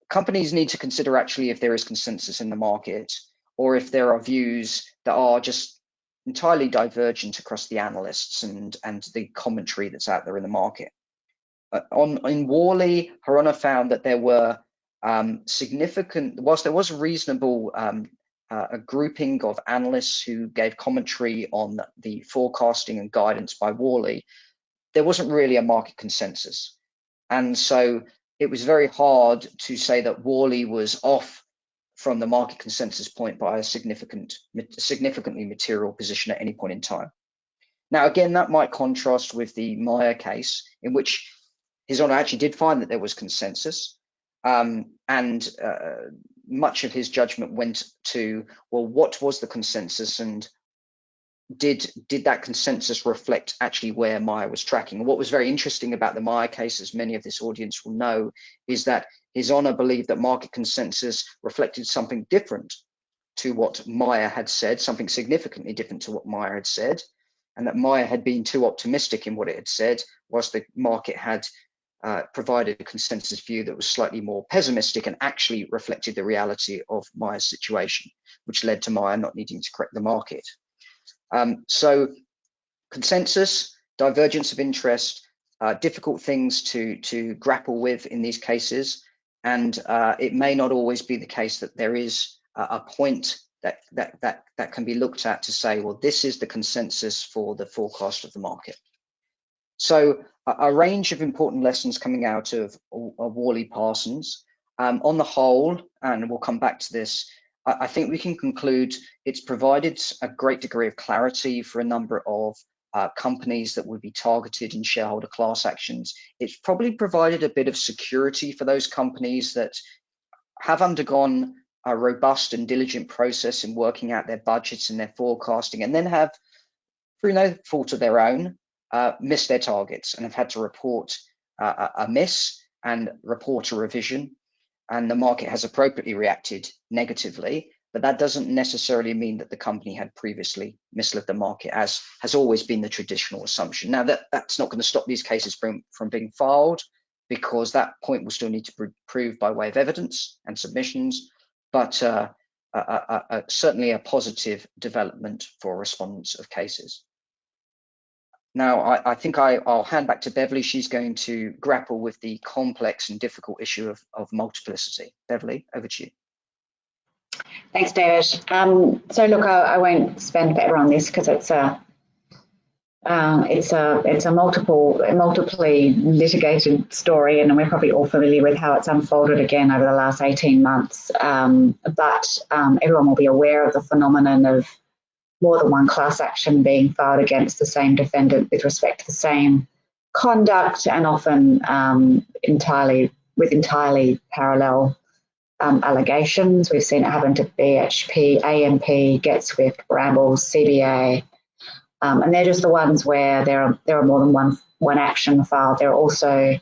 Companies need to consider actually if there is consensus in the market, or if there are views that are just entirely divergent across the analysts and the commentary that's out there in the market. In Worley, Her Honour found that there were whilst there was a reasonable a grouping of analysts who gave commentary on the forecasting and guidance by Worley, there wasn't really a market consensus. And so it was very hard to say that Worley was off from the market consensus point by a significantly material position at any point in time. Now, again, that might contrast with the Meyer case, in which His Honour actually did find that there was consensus, and much of his judgment went to, well, what was the consensus, and did that consensus reflect actually where Meyer was tracking? And what was very interesting about the Meyer case, as many of this audience will know, is that His Honour believed that market consensus reflected something different to what Meyer had said, something significantly different to what Meyer had said, and that Meyer had been too optimistic in what it had said, whilst the market had provided a consensus view that was slightly more pessimistic and actually reflected the reality of Meyer's situation, which led to Meyer not needing to correct the market. So consensus, divergence of interest, difficult things to grapple with in these cases, and it may not always be the case that there is a point that can be looked at to say, well, this is the consensus for the forecast of the market. So a range of important lessons coming out of Worley Parsons. On the whole, and we'll come back to this, I think we can conclude it's provided a great degree of clarity for a number of companies that would be targeted in shareholder class actions. It's probably provided a bit of security for those companies that have undergone a robust and diligent process in working out their budgets and their forecasting, and then have, through no fault of their own, missed their targets and have had to report a miss and report a revision. And the market has appropriately reacted negatively, but that doesn't necessarily mean that the company had previously misled the market, as has always been the traditional assumption. Now, that's not going to stop these cases from being filed, because that point will still need to be proved by way of evidence and submissions, but certainly a positive development for respondents of cases. Now, I think I'll hand back to Beverley. She's going to grapple with the complex and difficult issue of multiplicity. Beverley, over to you. Thanks, David. So look, I won't spend better on this because it's a multiply litigated story, and we're probably all familiar with how it's unfolded again over the last 18 months. But everyone will be aware of the phenomenon of more than one class action being filed against the same defendant with respect to the same conduct, and often entirely parallel allegations. We've seen it happen to BHP, AMP, GetSwift, Brambles, CBA, and they're just the ones where there are more than one action filed. There are also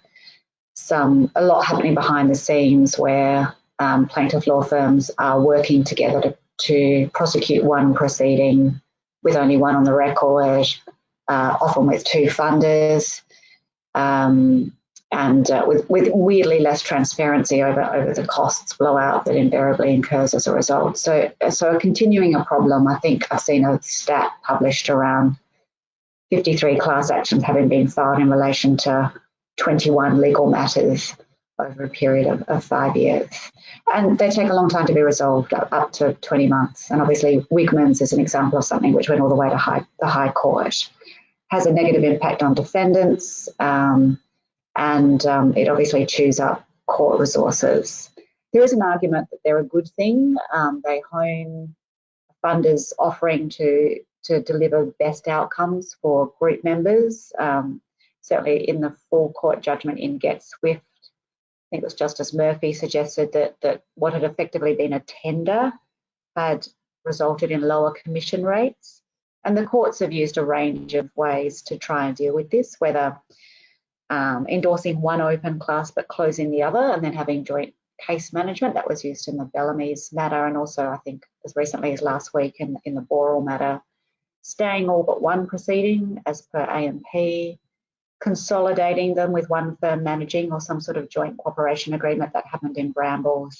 a lot happening behind the scenes where plaintiff law firms are working together to prosecute one proceeding with only one on the record, often with two funders, and with weirdly less transparency over the costs blowout that invariably incurs as a result. So continuing a problem. I think I've seen a stat published around 53 class actions having been filed in relation to 21 legal matters over a period of 5 years. And they take a long time to be resolved, up to 20 months. And obviously, Wigmans is an example of something which went all the way to the High Court. Has a negative impact on defendants, and it obviously chews up court resources. There is an argument that they're a good thing. They hone funders offering to deliver best outcomes for group members. Certainly in the full court judgment in GetSwift, I think it was Justice Murphy suggested that what had effectively been a tender had resulted in lower commission rates. And the courts have used a range of ways to try and deal with this, whether endorsing one open class but closing the other, and then having joint case management. That was used in the Bellamy's matter, and also I think as recently as last week in the Boral matter, staying all but one proceeding as per AMP, consolidating them with one firm managing, or some sort of joint cooperation agreement. That happened in Brambles.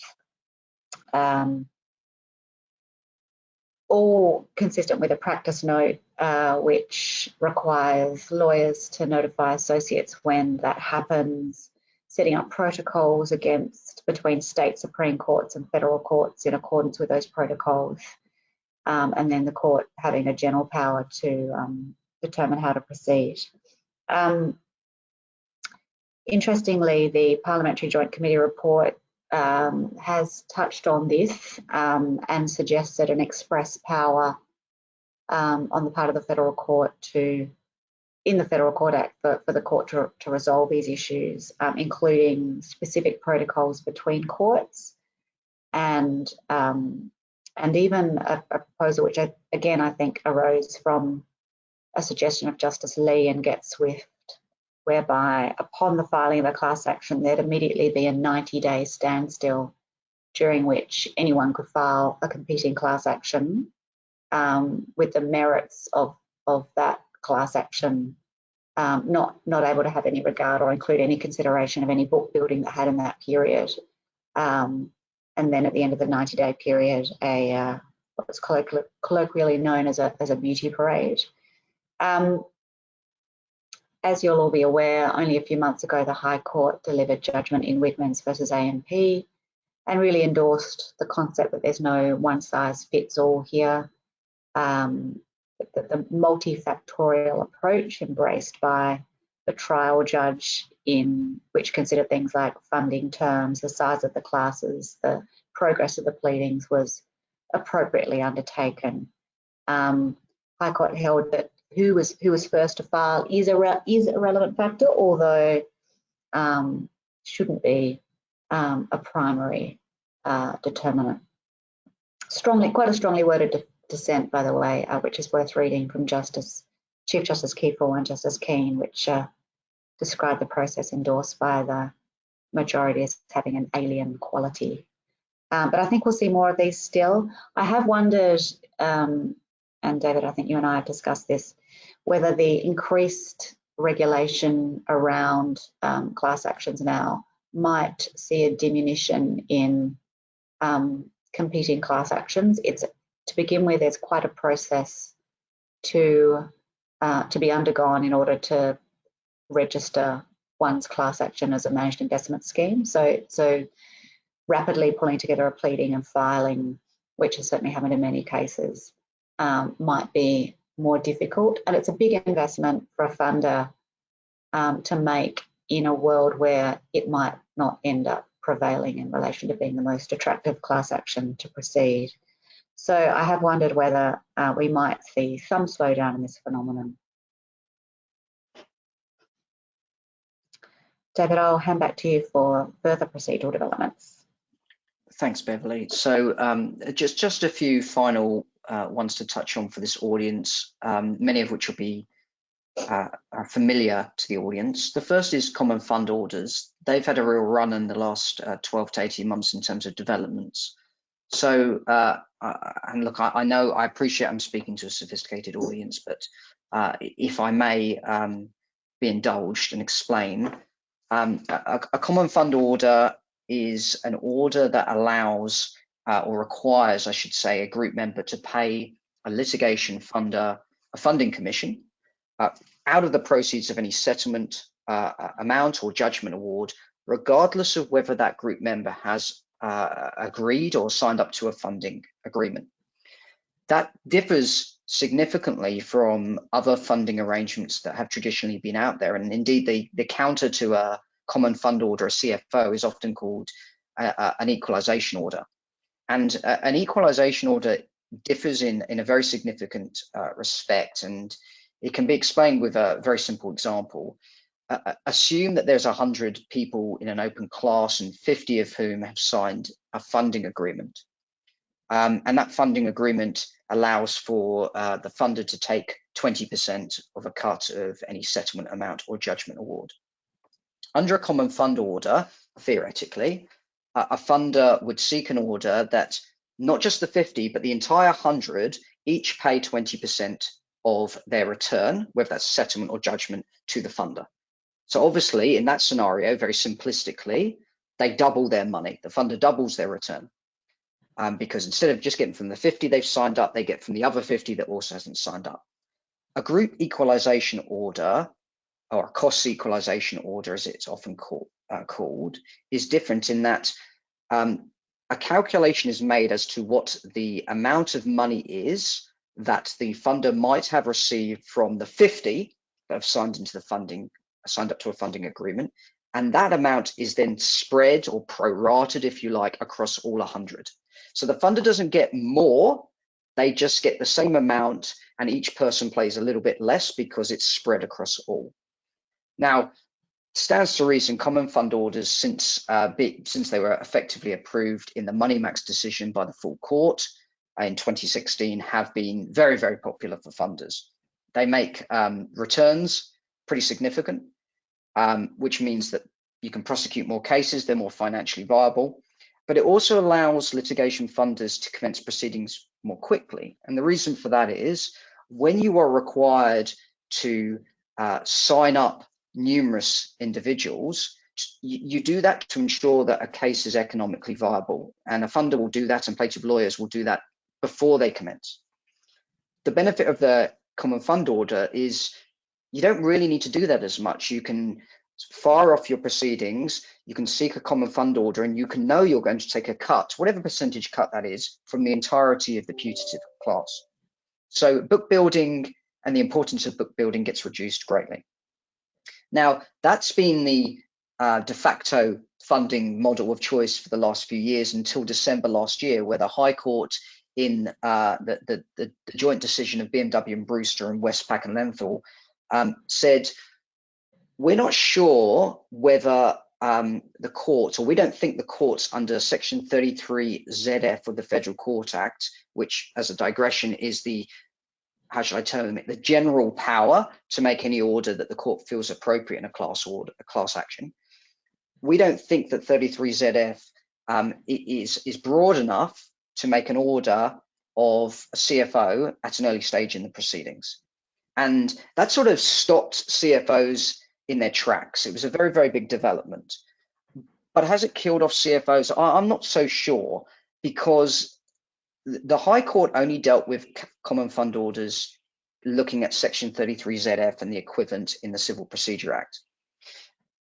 All consistent with a practice note which requires lawyers to notify associates when that happens, setting up protocols between state Supreme Courts and federal courts in accordance with those protocols, and then the court having a general power to determine how to proceed. Interestingly, the Parliamentary Joint Committee report has touched on this and suggested an express power on the part of the Federal Court in the Federal Court Act for the court to resolve these issues, including specific protocols between courts, and even a proposal which again I think arose from a suggestion of Justice Lee and GetSwift, whereby upon the filing of a class action, there'd immediately be a 90-day standstill during which anyone could file a competing class action with the merits of that class action not able to have any regard or include any consideration of any book building that had in that period. And then at the end of the 90-day period, what's colloquially known as a beauty parade. As you'll all be aware, only a few months ago, the High Court delivered judgment in Wigmans versus AMP and really endorsed the concept that there's no one-size-fits-all here. The multifactorial approach embraced by the trial judge, which considered things like funding terms, the size of the classes, the progress of the pleadings, was appropriately undertaken. High Court held that who was first to file is a relevant factor, although shouldn't be a primary determinant. Quite a strongly worded dissent, by the way, which is worth reading, from Chief Justice Kiefer and Justice Keane, which described the process endorsed by the majority as having an alien quality. But I think we'll see more of these still. I have wondered, and David, I think you and I have discussed this, whether the increased regulation around class actions now might see a diminution in competing class actions. To begin with, there's quite a process to be undergone in order to register one's class action as a managed investment scheme. So rapidly pulling together a pleading and filing, which has certainly happened in many cases, might be more difficult. And it's a big investment for a funder to make in a world where it might not end up prevailing in relation to being the most attractive class action to proceed. So I have wondered whether we might see some slowdown in this phenomenon. David, I'll hand back to you for further procedural developments. Thanks, Beverley. So just a few final ones to touch on for this audience, many of which will be are familiar to the audience. The first is common fund orders. They've had a real run in the last 12 to 18 months in terms of developments. So, and look, I appreciate I'm speaking to a sophisticated audience, but if I may be indulged and explain, a common fund order is an order that allows or requires, I should say, a group member to pay a litigation funder a funding commission out of the proceeds of any settlement amount or judgment award, regardless of whether that group member has agreed or signed up to a funding agreement. That differs significantly from other funding arrangements that have traditionally been out there. And indeed, the counter to a common fund order, a CFO, is often called an equalization order. And an equalization order differs in a very significant respect, and it can be explained with a very simple example. Assume that there's 100 people in an open class and 50 of whom have signed a funding agreement. And that funding agreement allows for the funder to take 20% of a cut of any settlement amount or judgment award. Under a common fund order, theoretically, a funder would seek an order that not just the 50, but the entire 100 each pay 20% of their return, whether that's settlement or judgment, to the funder. So obviously, in that scenario, very simplistically, they double their money. The funder doubles their return. Because instead of just getting from the 50 they've signed up, they get from the other 50 that also hasn't signed up. A group equalization order, or a cost equalization order as it's often called, is different in that a calculation is made as to what the amount of money is that the funder might have received from the 50 that have signed up to a funding agreement, and that amount is then spread or prorated, if you like, across all 100. So the funder doesn't get more, they just get the same amount, and each person pays a little bit less because it's spread across all. Now, stands to reason, common fund orders, since they were effectively approved in the Moneymax decision by the full court in 2016, have been very, very popular for funders. They make returns pretty significant, which means that you can prosecute more cases, they're more financially viable, but it also allows litigation funders to commence proceedings more quickly. And the reason for that is when you are required to sign up numerous individuals, you do that to ensure that a case is economically viable, and a funder will do that and plaintiff lawyers will do that before they commence. The benefit of the common fund order is you don't really need to do that as much. You can fire off your proceedings, you can seek a common fund order, and you can know you're going to take a cut, whatever percentage cut that is, from the entirety of the putative class. So book building and the importance of book building gets reduced greatly. Now, that's been the de facto funding model of choice for the last few years until December last year, where the High Court in the joint decision of BMW and Brewster and Westpac and Lenthal, said, we're not sure whether the courts, or we don't think the courts under Section 33 ZF of the Federal Court Act, which, as a digression, is the, how should I term it, the general power to make any order that the court feels appropriate in a class action. We don't think that 33 ZF is broad enough to make an order of a CFO at an early stage in the proceedings. And that sort of stopped CFOs in their tracks. It was a very, very big development. But has it killed off CFOs? I'm not so sure, because the High Court only dealt with common fund orders looking at Section 33 ZF and the equivalent in the Civil Procedure Act.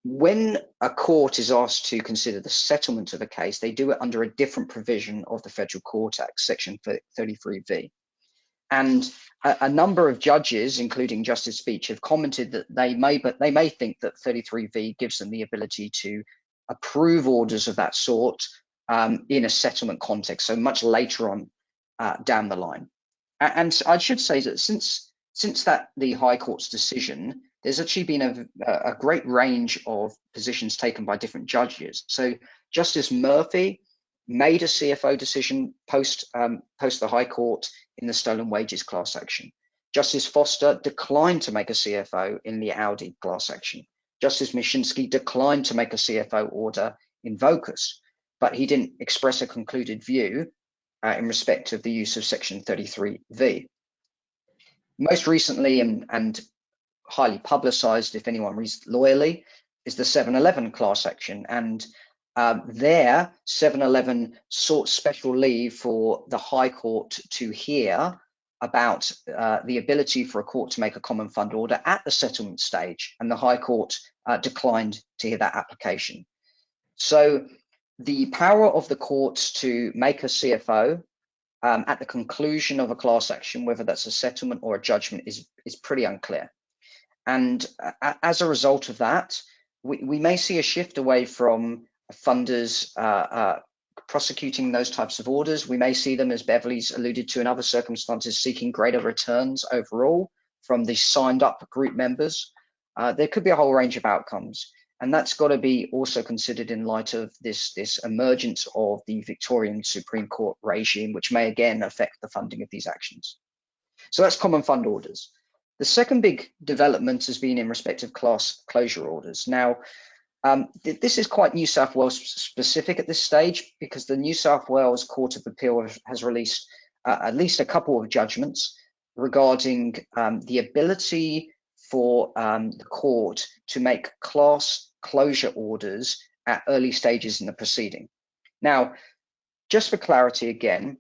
When a court is asked to consider the settlement of a case, they do it under a different provision of the Federal Court Act, Section 33V. And a number of judges, including Justice Beach, have commented that they may think that 33V gives them the ability to approve orders of that sort in a settlement context, so much later on down the line. And I should say that since the High Court's decision, there's actually been a great range of positions taken by different judges. So Justice Murphy made a CFO decision post the High Court in the stolen wages class action. Justice Foster declined to make a CFO in the Audi class action. Justice Mishinsky declined to make a CFO order in Vocus, but he didn't express a concluded view in respect of the use of Section 33V. Most recently and highly publicized, if anyone reads loyally, is the 7-Eleven class action. And there, 7-Eleven sought special leave for the High Court to hear about the ability for a court to make a common fund order at the settlement stage, and the High Court declined to hear that application. So the power of the courts to make a CFO at the conclusion of a class action, whether that's a settlement or a judgment, is pretty unclear. And as a result of that, we may see a shift away from funders prosecuting those types of orders. We may see them, as Beverley's alluded to in other circumstances, seeking greater returns overall from the signed up group members. There could be a whole range of outcomes. And that's got to be also considered in light of this emergence of the Victorian Supreme Court regime, which may again affect the funding of these actions. So that's common fund orders. The second big development has been in respect of class closure orders. Now, this is quite New South Wales specific at this stage, because the New South Wales Court of Appeal has released at least a couple of judgments regarding the ability for the court to make class closure orders at early stages in the proceeding. Now, just for clarity again,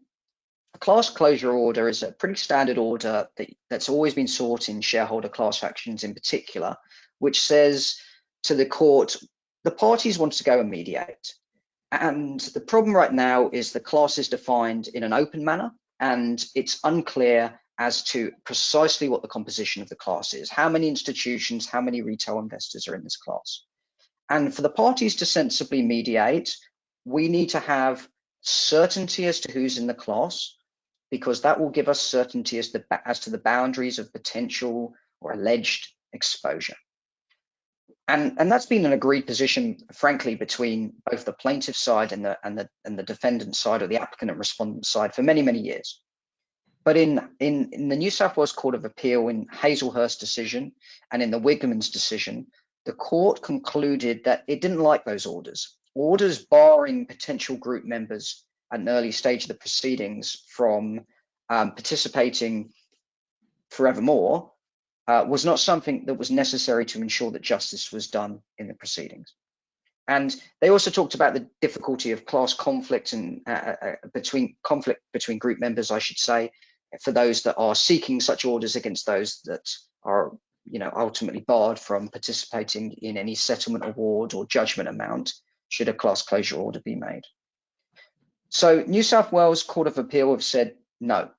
a class closure order is a pretty standard order that's always been sought in shareholder class actions in particular, which says to the court, the parties want to go and mediate. And the problem right now is the class is defined in an open manner, and it's unclear as to precisely what the composition of the class is. How many institutions, how many retail investors are in this class? And for the parties to sensibly mediate, we need to have certainty as to who's in the class, because that will give us certainty as to the boundaries of potential or alleged exposure. And that's been an agreed position, frankly, between both the plaintiff side and the defendant side, or the applicant and respondent side, for many, many years. But in the New South Wales Court of Appeal, in Hazelhurst's decision and in the Wigman's decision, the court concluded that it didn't like those orders. Orders barring potential group members at an early stage of the proceedings from participating forevermore was not something that was necessary to ensure that justice was done in the proceedings. And they also talked about the difficulty of class conflict and conflict between group members, I should say, for those that are seeking such orders against those that are, ultimately barred from participating in any settlement award or judgment amount should a class closure order be made. So New South Wales Court of Appeal have said no.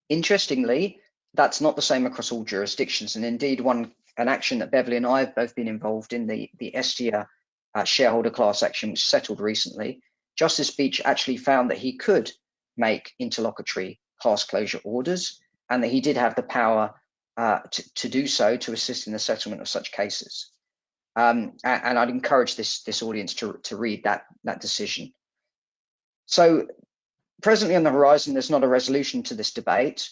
Interestingly, that's not the same across all jurisdictions. And indeed, an action that Beverley and I have both been involved in, the Estia shareholder class action, which settled recently, Justice Beach actually found that he could make interlocutory class closure orders, and that he did have the power to do so, to assist in the settlement of such cases. And I'd encourage this audience to read that decision. So presently on the horizon, there's not a resolution to this debate.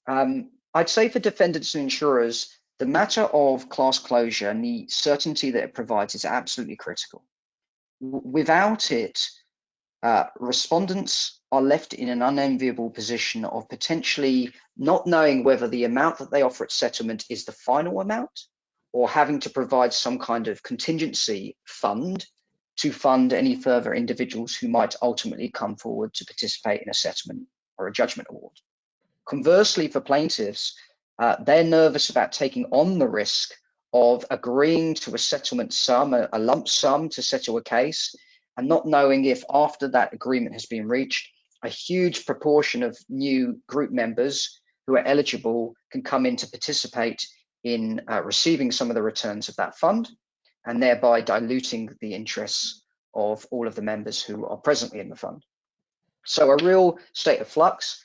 I'd say for defendants and insurers, the matter of class closure and the certainty that it provides is absolutely critical. Without it, respondents are left in an unenviable position of potentially not knowing whether the amount that they offer at settlement is the final amount, or having to provide some kind of contingency fund to fund any further individuals who might ultimately come forward to participate in a settlement or a judgment award. Conversely, for plaintiffs, they're nervous about taking on the risk of agreeing to a settlement sum, a lump sum to settle a case, and not knowing if after that agreement has been reached, a huge proportion of new group members who are eligible can come in to participate in receiving some of the returns of that fund, and thereby diluting the interests of all of the members who are presently in the fund. So a real state of flux.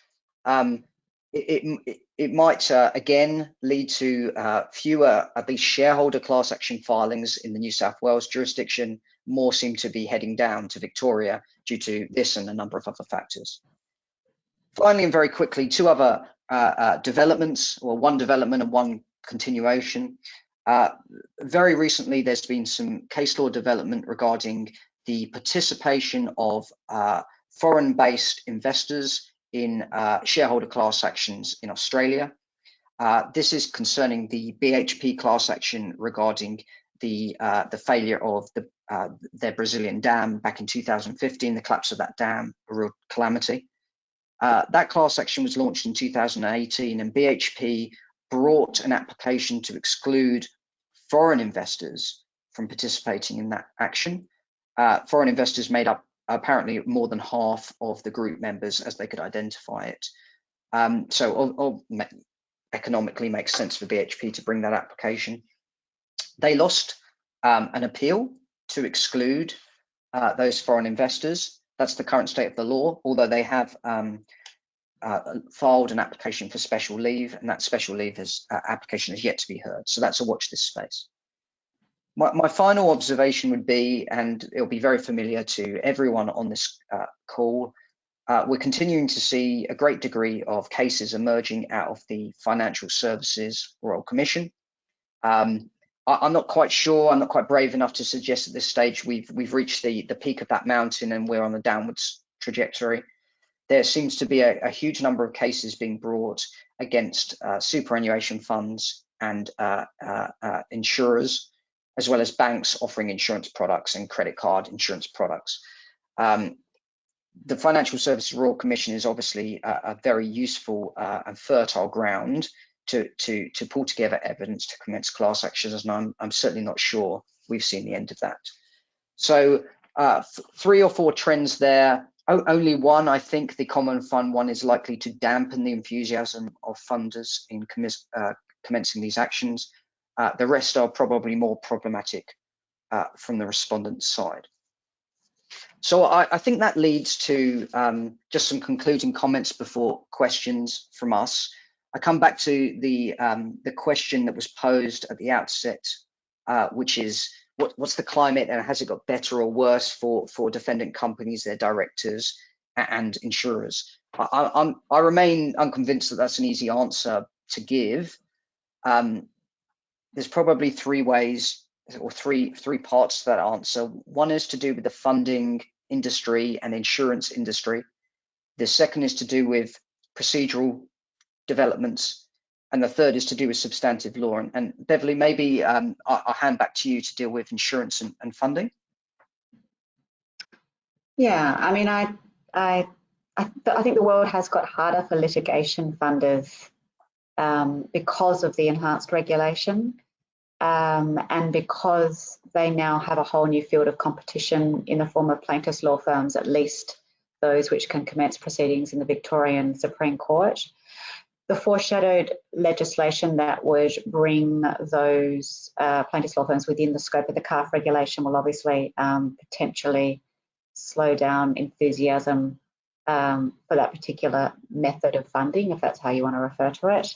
It might again lead to fewer, at least shareholder class action filings in the New South Wales jurisdiction. More seem to be heading down to Victoria due to this and a number of other factors. Finally, and very quickly, two other developments, or one development and one continuation. Very recently, there's been some case law development regarding the participation of foreign-based investors in shareholder class actions in Australia. This is concerning the BHP class action regarding the failure of their Brazilian dam back in 2015, the collapse of that dam, a real calamity. That class action was launched in 2018, and BHP brought an application to exclude foreign investors from participating in that action. Foreign investors made up apparently more than half of the group members as they could identify it. So economically makes sense for BHP to bring that application. They lost an appeal to exclude those foreign investors. That's the current state of the law, although they have filed an application for special leave, and that special leave application has yet to be heard. So that's a watch this space. My final observation would be, and it'll be very familiar to everyone on this call, we're continuing to see a great degree of cases emerging out of the Financial Services Royal Commission. I'm not quite sure, I'm not quite brave enough to suggest at this stage we've reached the peak of that mountain and we're on the downwards trajectory. There seems to be a huge number of cases being brought against superannuation funds and insurers, as well as banks offering insurance products and credit card insurance products. The Financial Services Royal Commission is obviously a very useful and fertile ground to pull together evidence to commence class actions, and I'm certainly not sure we've seen the end of that. So 3 or 4 trends there. Only one, I think, the common fund one, is likely to dampen the enthusiasm of funders in commencing these actions. The rest are probably more problematic from the respondent's side. So I think that leads to just some concluding comments before questions from us. I come back to the question that was posed at the outset, which is, what's the climate, and has it got better or worse for defendant companies, their directors, and insurers? I remain unconvinced that that's an easy answer to give. There's probably 3 ways, or three parts to that answer. One is to do with the funding industry and insurance industry. The second is to do with procedural developments. And the third is to do with substantive law. And Beverley, maybe I'll hand back to you to deal with insurance and funding. Yeah, I mean, I think the world has got harder for litigation funders because of the enhanced regulation, and because they now have a whole new field of competition in the form of plaintiffs' law firms, at least those which can commence proceedings in the Victorian Supreme Court. The foreshadowed legislation that would bring those plaintiffs' law firms within the scope of the CAF regulation will obviously potentially slow down enthusiasm for that particular method of funding, if that's how you want to refer to it.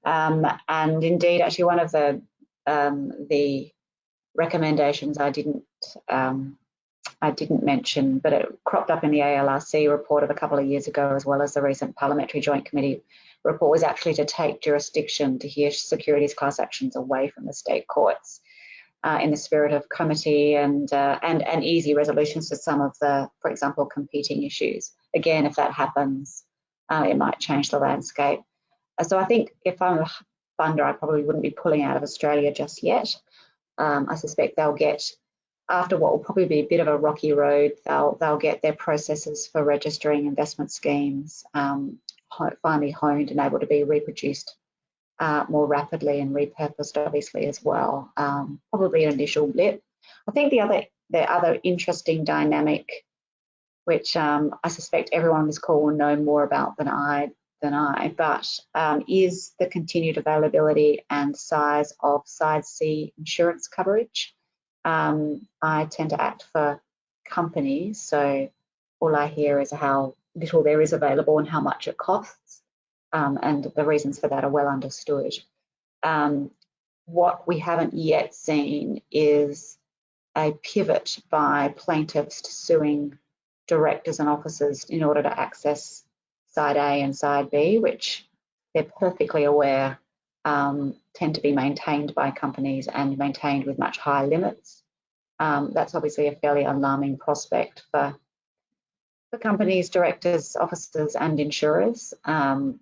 And indeed, actually, one of the recommendations I didn't mention, but it cropped up in the ALRC report of a couple of years ago, as well as the recent Parliamentary Joint Committee report, was actually to take jurisdiction to hear securities class actions away from the state courts, in the spirit of comity and easy resolutions to some of the, for example, competing issues. Again, if that happens, it might change the landscape. So I think if I'm a funder, I probably wouldn't be pulling out of Australia just yet. I suspect they'll get, after what will probably be a bit of a rocky road, they'll get their processes for registering investment schemes finally honed and able to be reproduced more rapidly and repurposed, obviously, as well. Probably an initial blip. I think the other interesting dynamic, which I suspect everyone on this call will know more about than I, but is the continued availability and size of Side C insurance coverage. I tend to act for companies, so all I hear is how little there is available and how much it costs, and the reasons for that are well understood. What we haven't yet seen is a pivot by plaintiffs to suing directors and officers in order to access Side A and Side B, which they're perfectly aware tend to be maintained by companies and maintained with much higher limits. That's obviously a fairly alarming prospect for companies, directors, officers and insurers. I'm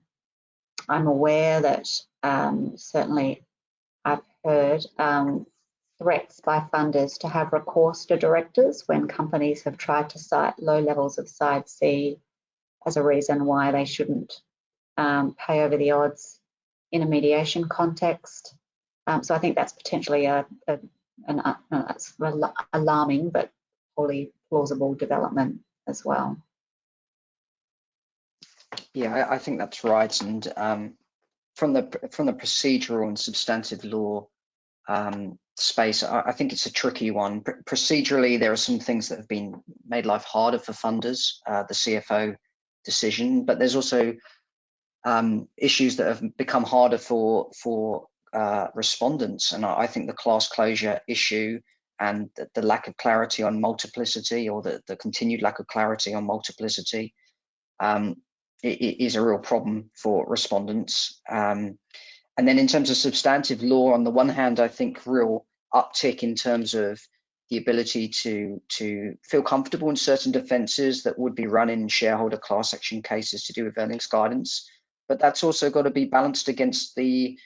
aware that certainly I've heard threats by funders to have recourse to directors when companies have tried to cite low levels of Side C as a reason why they shouldn't pay over the odds in a mediation context. So I think that's potentially an alarming but wholly plausible development as well. Yeah, I think that's right. And from the procedural and substantive law space, I think it's a tricky one. Procedurally, there are some things that have been made life harder for funders, the CFO decision, but there's also issues that have become harder for respondents. And I think the class closure issue and the lack of clarity on multiplicity, or the continued lack of clarity on multiplicity, it is a real problem for respondents. And then in terms of substantive law, on the one hand, I think real uptick in terms of the ability to feel comfortable in certain defences that would be run in shareholder class action cases to do with earnings guidance. But that's also got to be balanced against the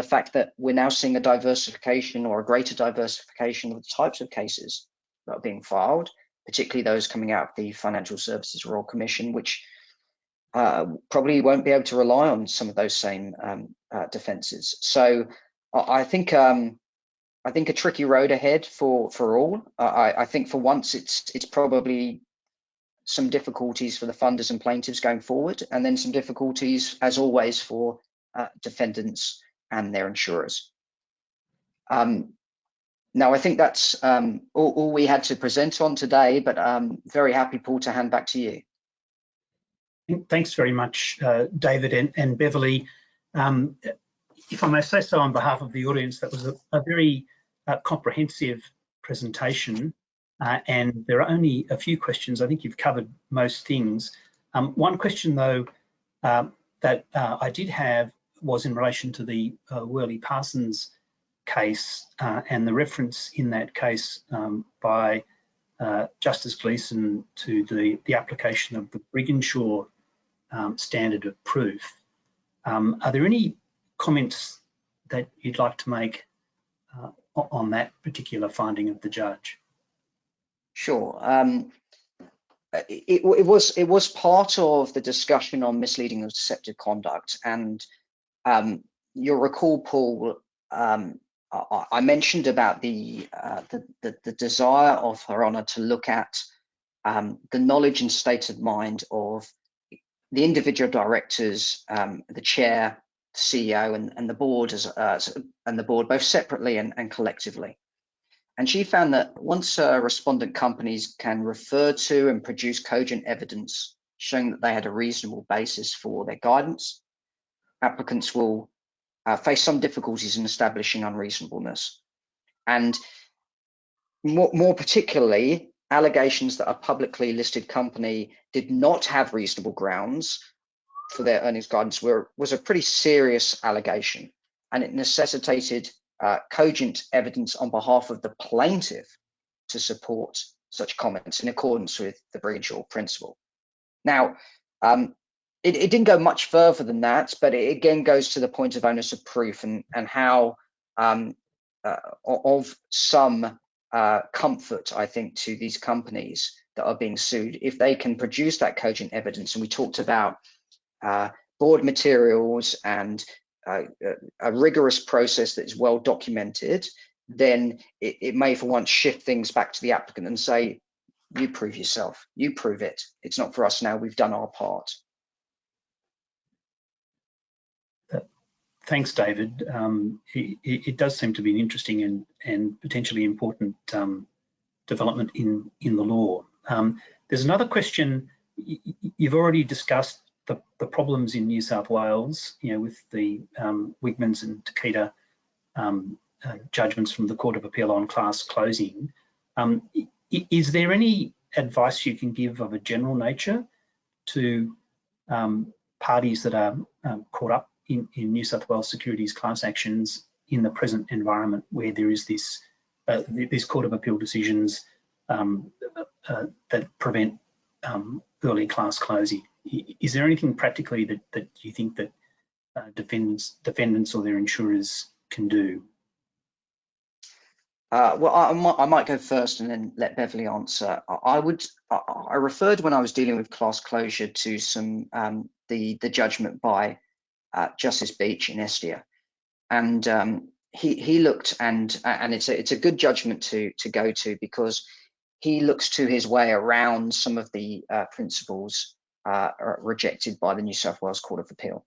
fact that we're now seeing a diversification, or a greater diversification, of the types of cases that are being filed, particularly those coming out of the Financial Services Royal Commission, which probably won't be able to rely on some of those same defences. So I think a tricky road ahead for all. I think for once it's probably some difficulties for the funders and plaintiffs going forward, and then some difficulties, as always, for defendants and their insurers. Now, I think that's all we had to present on today, but I'm very happy, Paul, to hand back to you. Thanks very much, David and Beverley. If I may say so on behalf of the audience, that was a very comprehensive presentation, and there are only a few questions. I think you've covered most things. One question, though, that I did have was in relation to the Worley Parsons case, and the reference in that case by Justice Gleeson to the application of the Briginshaw standard of proof. Are there any comments that you'd like to make on that particular finding of the judge? Sure. It was part of the discussion on misleading or deceptive conduct, and you'll recall, Paul, I mentioned about the desire of Her Honour to look at the knowledge and state of mind of the individual directors, the chair, CEO, and the board, and the board both separately and collectively. And she found that once respondent companies can refer to and produce cogent evidence showing that they had a reasonable basis for their guidance, applicants will face some difficulties in establishing unreasonableness. And more particularly, allegations that a publicly listed company did not have reasonable grounds for their earnings guidance was a pretty serious allegation, and it necessitated cogent evidence on behalf of the plaintiff to support such comments in accordance with the Briginshaw principle. Now, it didn't go much further than that, but it again goes to the point of onus of proof and how of some comfort, I think, to these companies that are being sued if they can produce that cogent evidence. And we talked about board materials and a rigorous process that is well documented, then it may for once shift things back to the applicant and say, you prove yourself, you prove it. It's not for us now, we've done our part. Thanks, David. It does seem to be an interesting and potentially important development in the law. There's another question. You've already discussed the problems in New South Wales, with the Wigmans and Takeda judgments from the Court of Appeal on class closing. Is there any advice you can give of a general nature to parties that are caught up in New South Wales securities class actions in the present environment, where there is this Court of Appeal decisions that prevent early class closing? Is there anything practically that you think that defendants or their insurers can do? Well, I might go first and then let Beverley answer. I referred when I was dealing with class closure to some the judgment by Justice Beach in Estia, and he looked and it's a good judgment to go to, because he looks to his way around some of the principles rejected by the New South Wales Court of Appeal.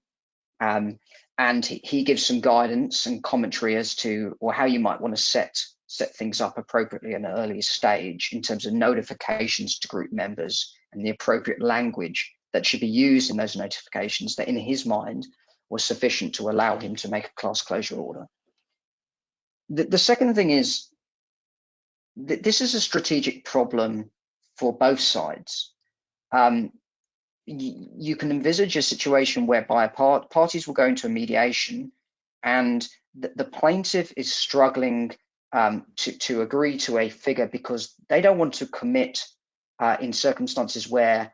And he gives some guidance and commentary as to how you might want to set things up appropriately at an early stage in terms of notifications to group members and the appropriate language that should be used in those notifications that in his mind was sufficient to allow him to make a class closure order. The second thing is that this is a strategic problem for both sides. You can envisage a situation whereby parties will go into a mediation and the plaintiff is struggling to agree to a figure because they don't want to commit in circumstances where,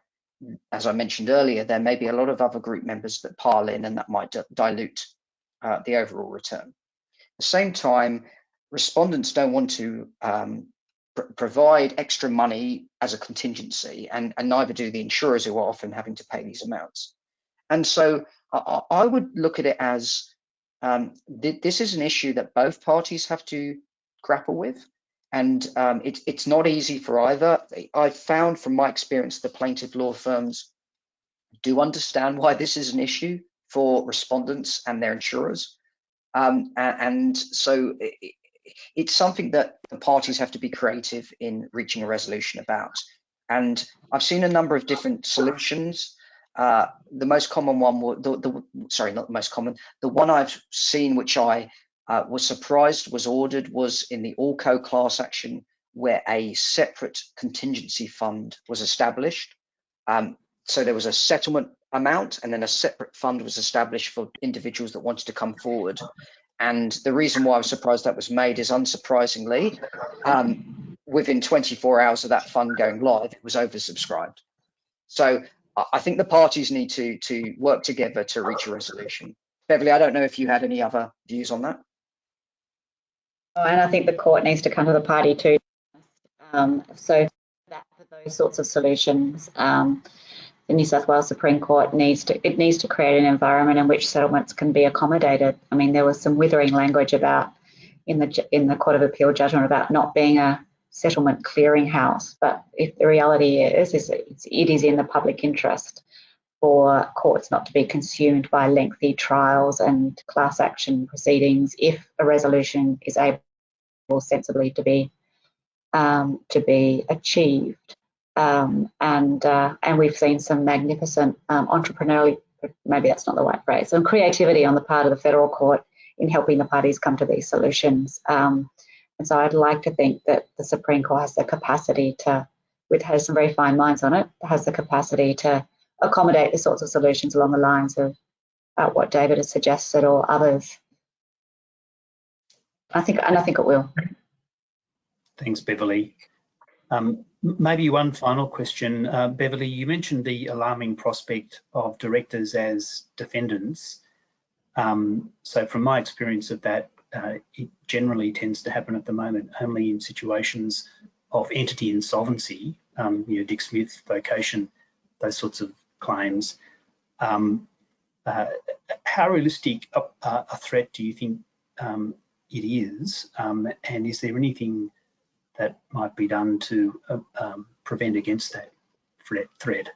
as I mentioned earlier, there may be a lot of other group members that pile in, and that might dilute the overall return. At the same time, respondents don't want to provide extra money as a contingency, and neither do the insurers, who are often having to pay these amounts. And so I would look at it as this is an issue that both parties have to grapple with, and it's not easy for either. I've found from my experience the plaintiff law firms do understand why this is an issue for respondents and their insurers, and so it's something that the parties have to be creative in reaching a resolution about. And I've seen a number of different solutions. The most common one, sorry, not the most common, the one I've seen, which I was surprised was ordered, was in the Allco class action, where a separate contingency fund was established. So there was a settlement amount, and then a separate fund was established for individuals that wanted to come forward. And the reason why I was surprised that was made is, unsurprisingly, within 24 hours of that fund going live, it was oversubscribed. So I think the parties need to work together to reach a resolution. Beverley, I don't know if you had any other views on that. And I think the court needs to come to the party too. So for those sorts of solutions, the New South Wales Supreme Court needs to create an environment in which settlements can be accommodated. I mean, there was some withering language about in the Court of Appeal judgment about not being a settlement clearinghouse, but if the reality is it is in the public interest for courts not to be consumed by lengthy trials and class action proceedings if a resolution is able sensibly to be achieved. And we've seen some magnificent entrepreneurial, maybe that's not the right phrase, some creativity on the part of the federal court in helping the parties come to these solutions. And so I'd like to think that the Supreme Court has the capacity to, which has some very fine minds on it, has the capacity to accommodate the sorts of solutions along the lines of what David has suggested or others. I think it will. Thanks, Beverley. Maybe one final question. Beverley, you mentioned the alarming prospect of directors as defendants. So from my experience of that, it generally tends to happen at the moment only in situations of entity insolvency, Dick Smith, vocation, those sorts of claims. How realistic a threat do you think it is? And is there anything that might be done to prevent against that threat?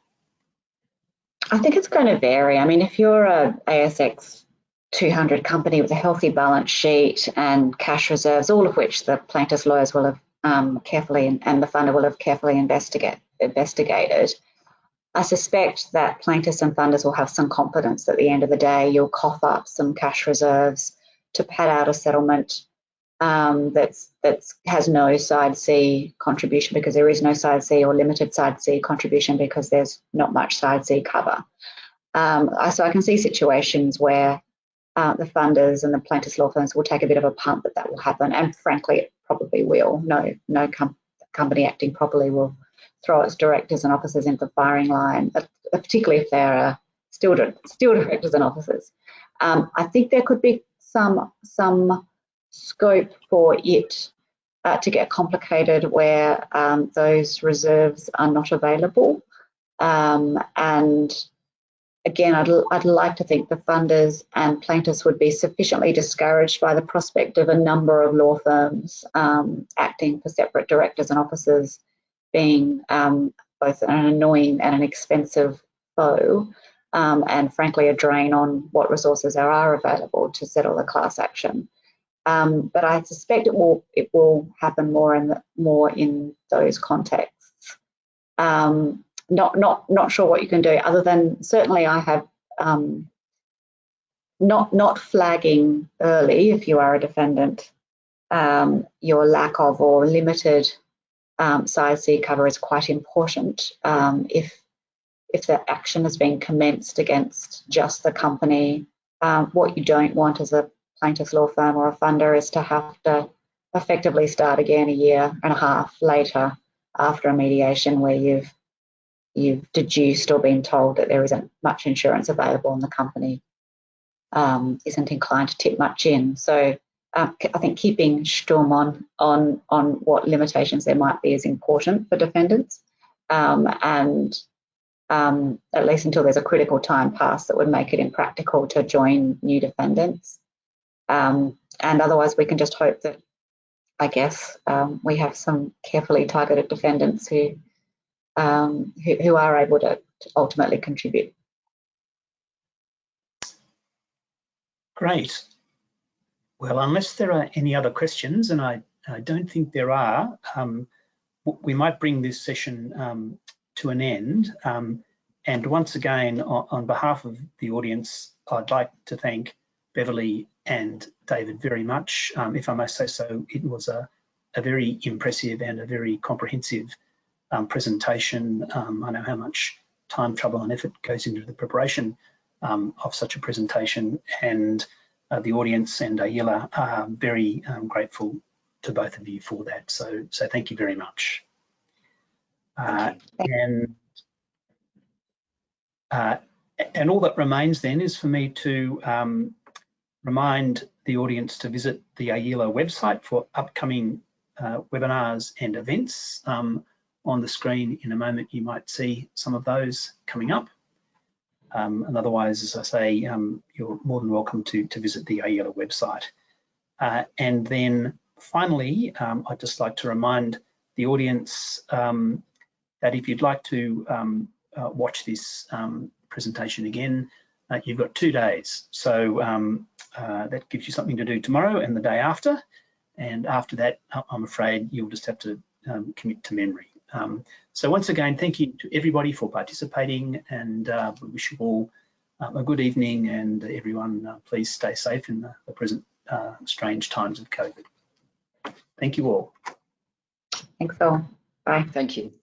I think it's going to vary. I mean, if you're a ASX 200 company with a healthy balance sheet and cash reserves, all of which the plaintiff's lawyers will have carefully and the funder will have carefully investigated, I suspect that plaintiffs and funders will have some confidence that at the end of the day you'll cough up some cash reserves to pad out a settlement that has no side C contribution, because there is no side C, or limited side C contribution because there's not much side C cover. So I can see situations where the funders and the plaintiffs' law firms will take a bit of a punt that will happen, and frankly it probably will. No company acting properly will throw its directors and officers into the firing line, particularly if they're still directors and officers. I think there could be some scope for it to get complicated where those reserves are not available. And again, I'd like to think the funders and plaintiffs would be sufficiently discouraged by the prospect of a number of law firms acting for separate directors and officers being both an annoying and an expensive foe, and frankly a drain on what resources there are available to settle the class action. But I suspect it will happen more in those contexts. Not sure what you can do other than certainly I have not flagging early if you are a defendant your lack of or limited side C cover is quite important. If the action has been commenced against just the company, what you don't want as a plaintiff's law firm or a funder is to have to effectively start again a year and a half later after a mediation where you've deduced or been told that there isn't much insurance available and the company isn't inclined to tip much in. So I think keeping Sturm on what limitations there might be is important for defendants, and at least until there's a critical time passed that would make it impractical to join new defendants. And otherwise we can just hope that, I guess, we have some carefully targeted defendants who are able to ultimately contribute. Great. Well, unless there are any other questions, and I don't think there are, we might bring this session to an end. And once again, on behalf of the audience, I'd like to thank Beverley and David very much. If I must say so, it was a very impressive and a very comprehensive presentation. I know how much time, trouble and effort goes into the preparation of such a presentation, and the audience and Ayila are very grateful to both of you for that. So thank you very much. And all that remains then is for me to remind the audience to visit the Ayila website for upcoming webinars and events. On the screen in a moment, you might see some of those coming up. And otherwise, as I say, you're more than welcome to visit the Ayila website. And then finally, I'd just like to remind the audience that if you'd like to watch this presentation again, you've got 2 days. So that gives you something to do tomorrow and the day after. And after that, I'm afraid you'll just have to commit to memory. So once again, thank you to everybody for participating, and we wish you all a good evening, and everyone please stay safe in the present strange times of COVID. Thank you all. Thanks all. Bye. Thank you.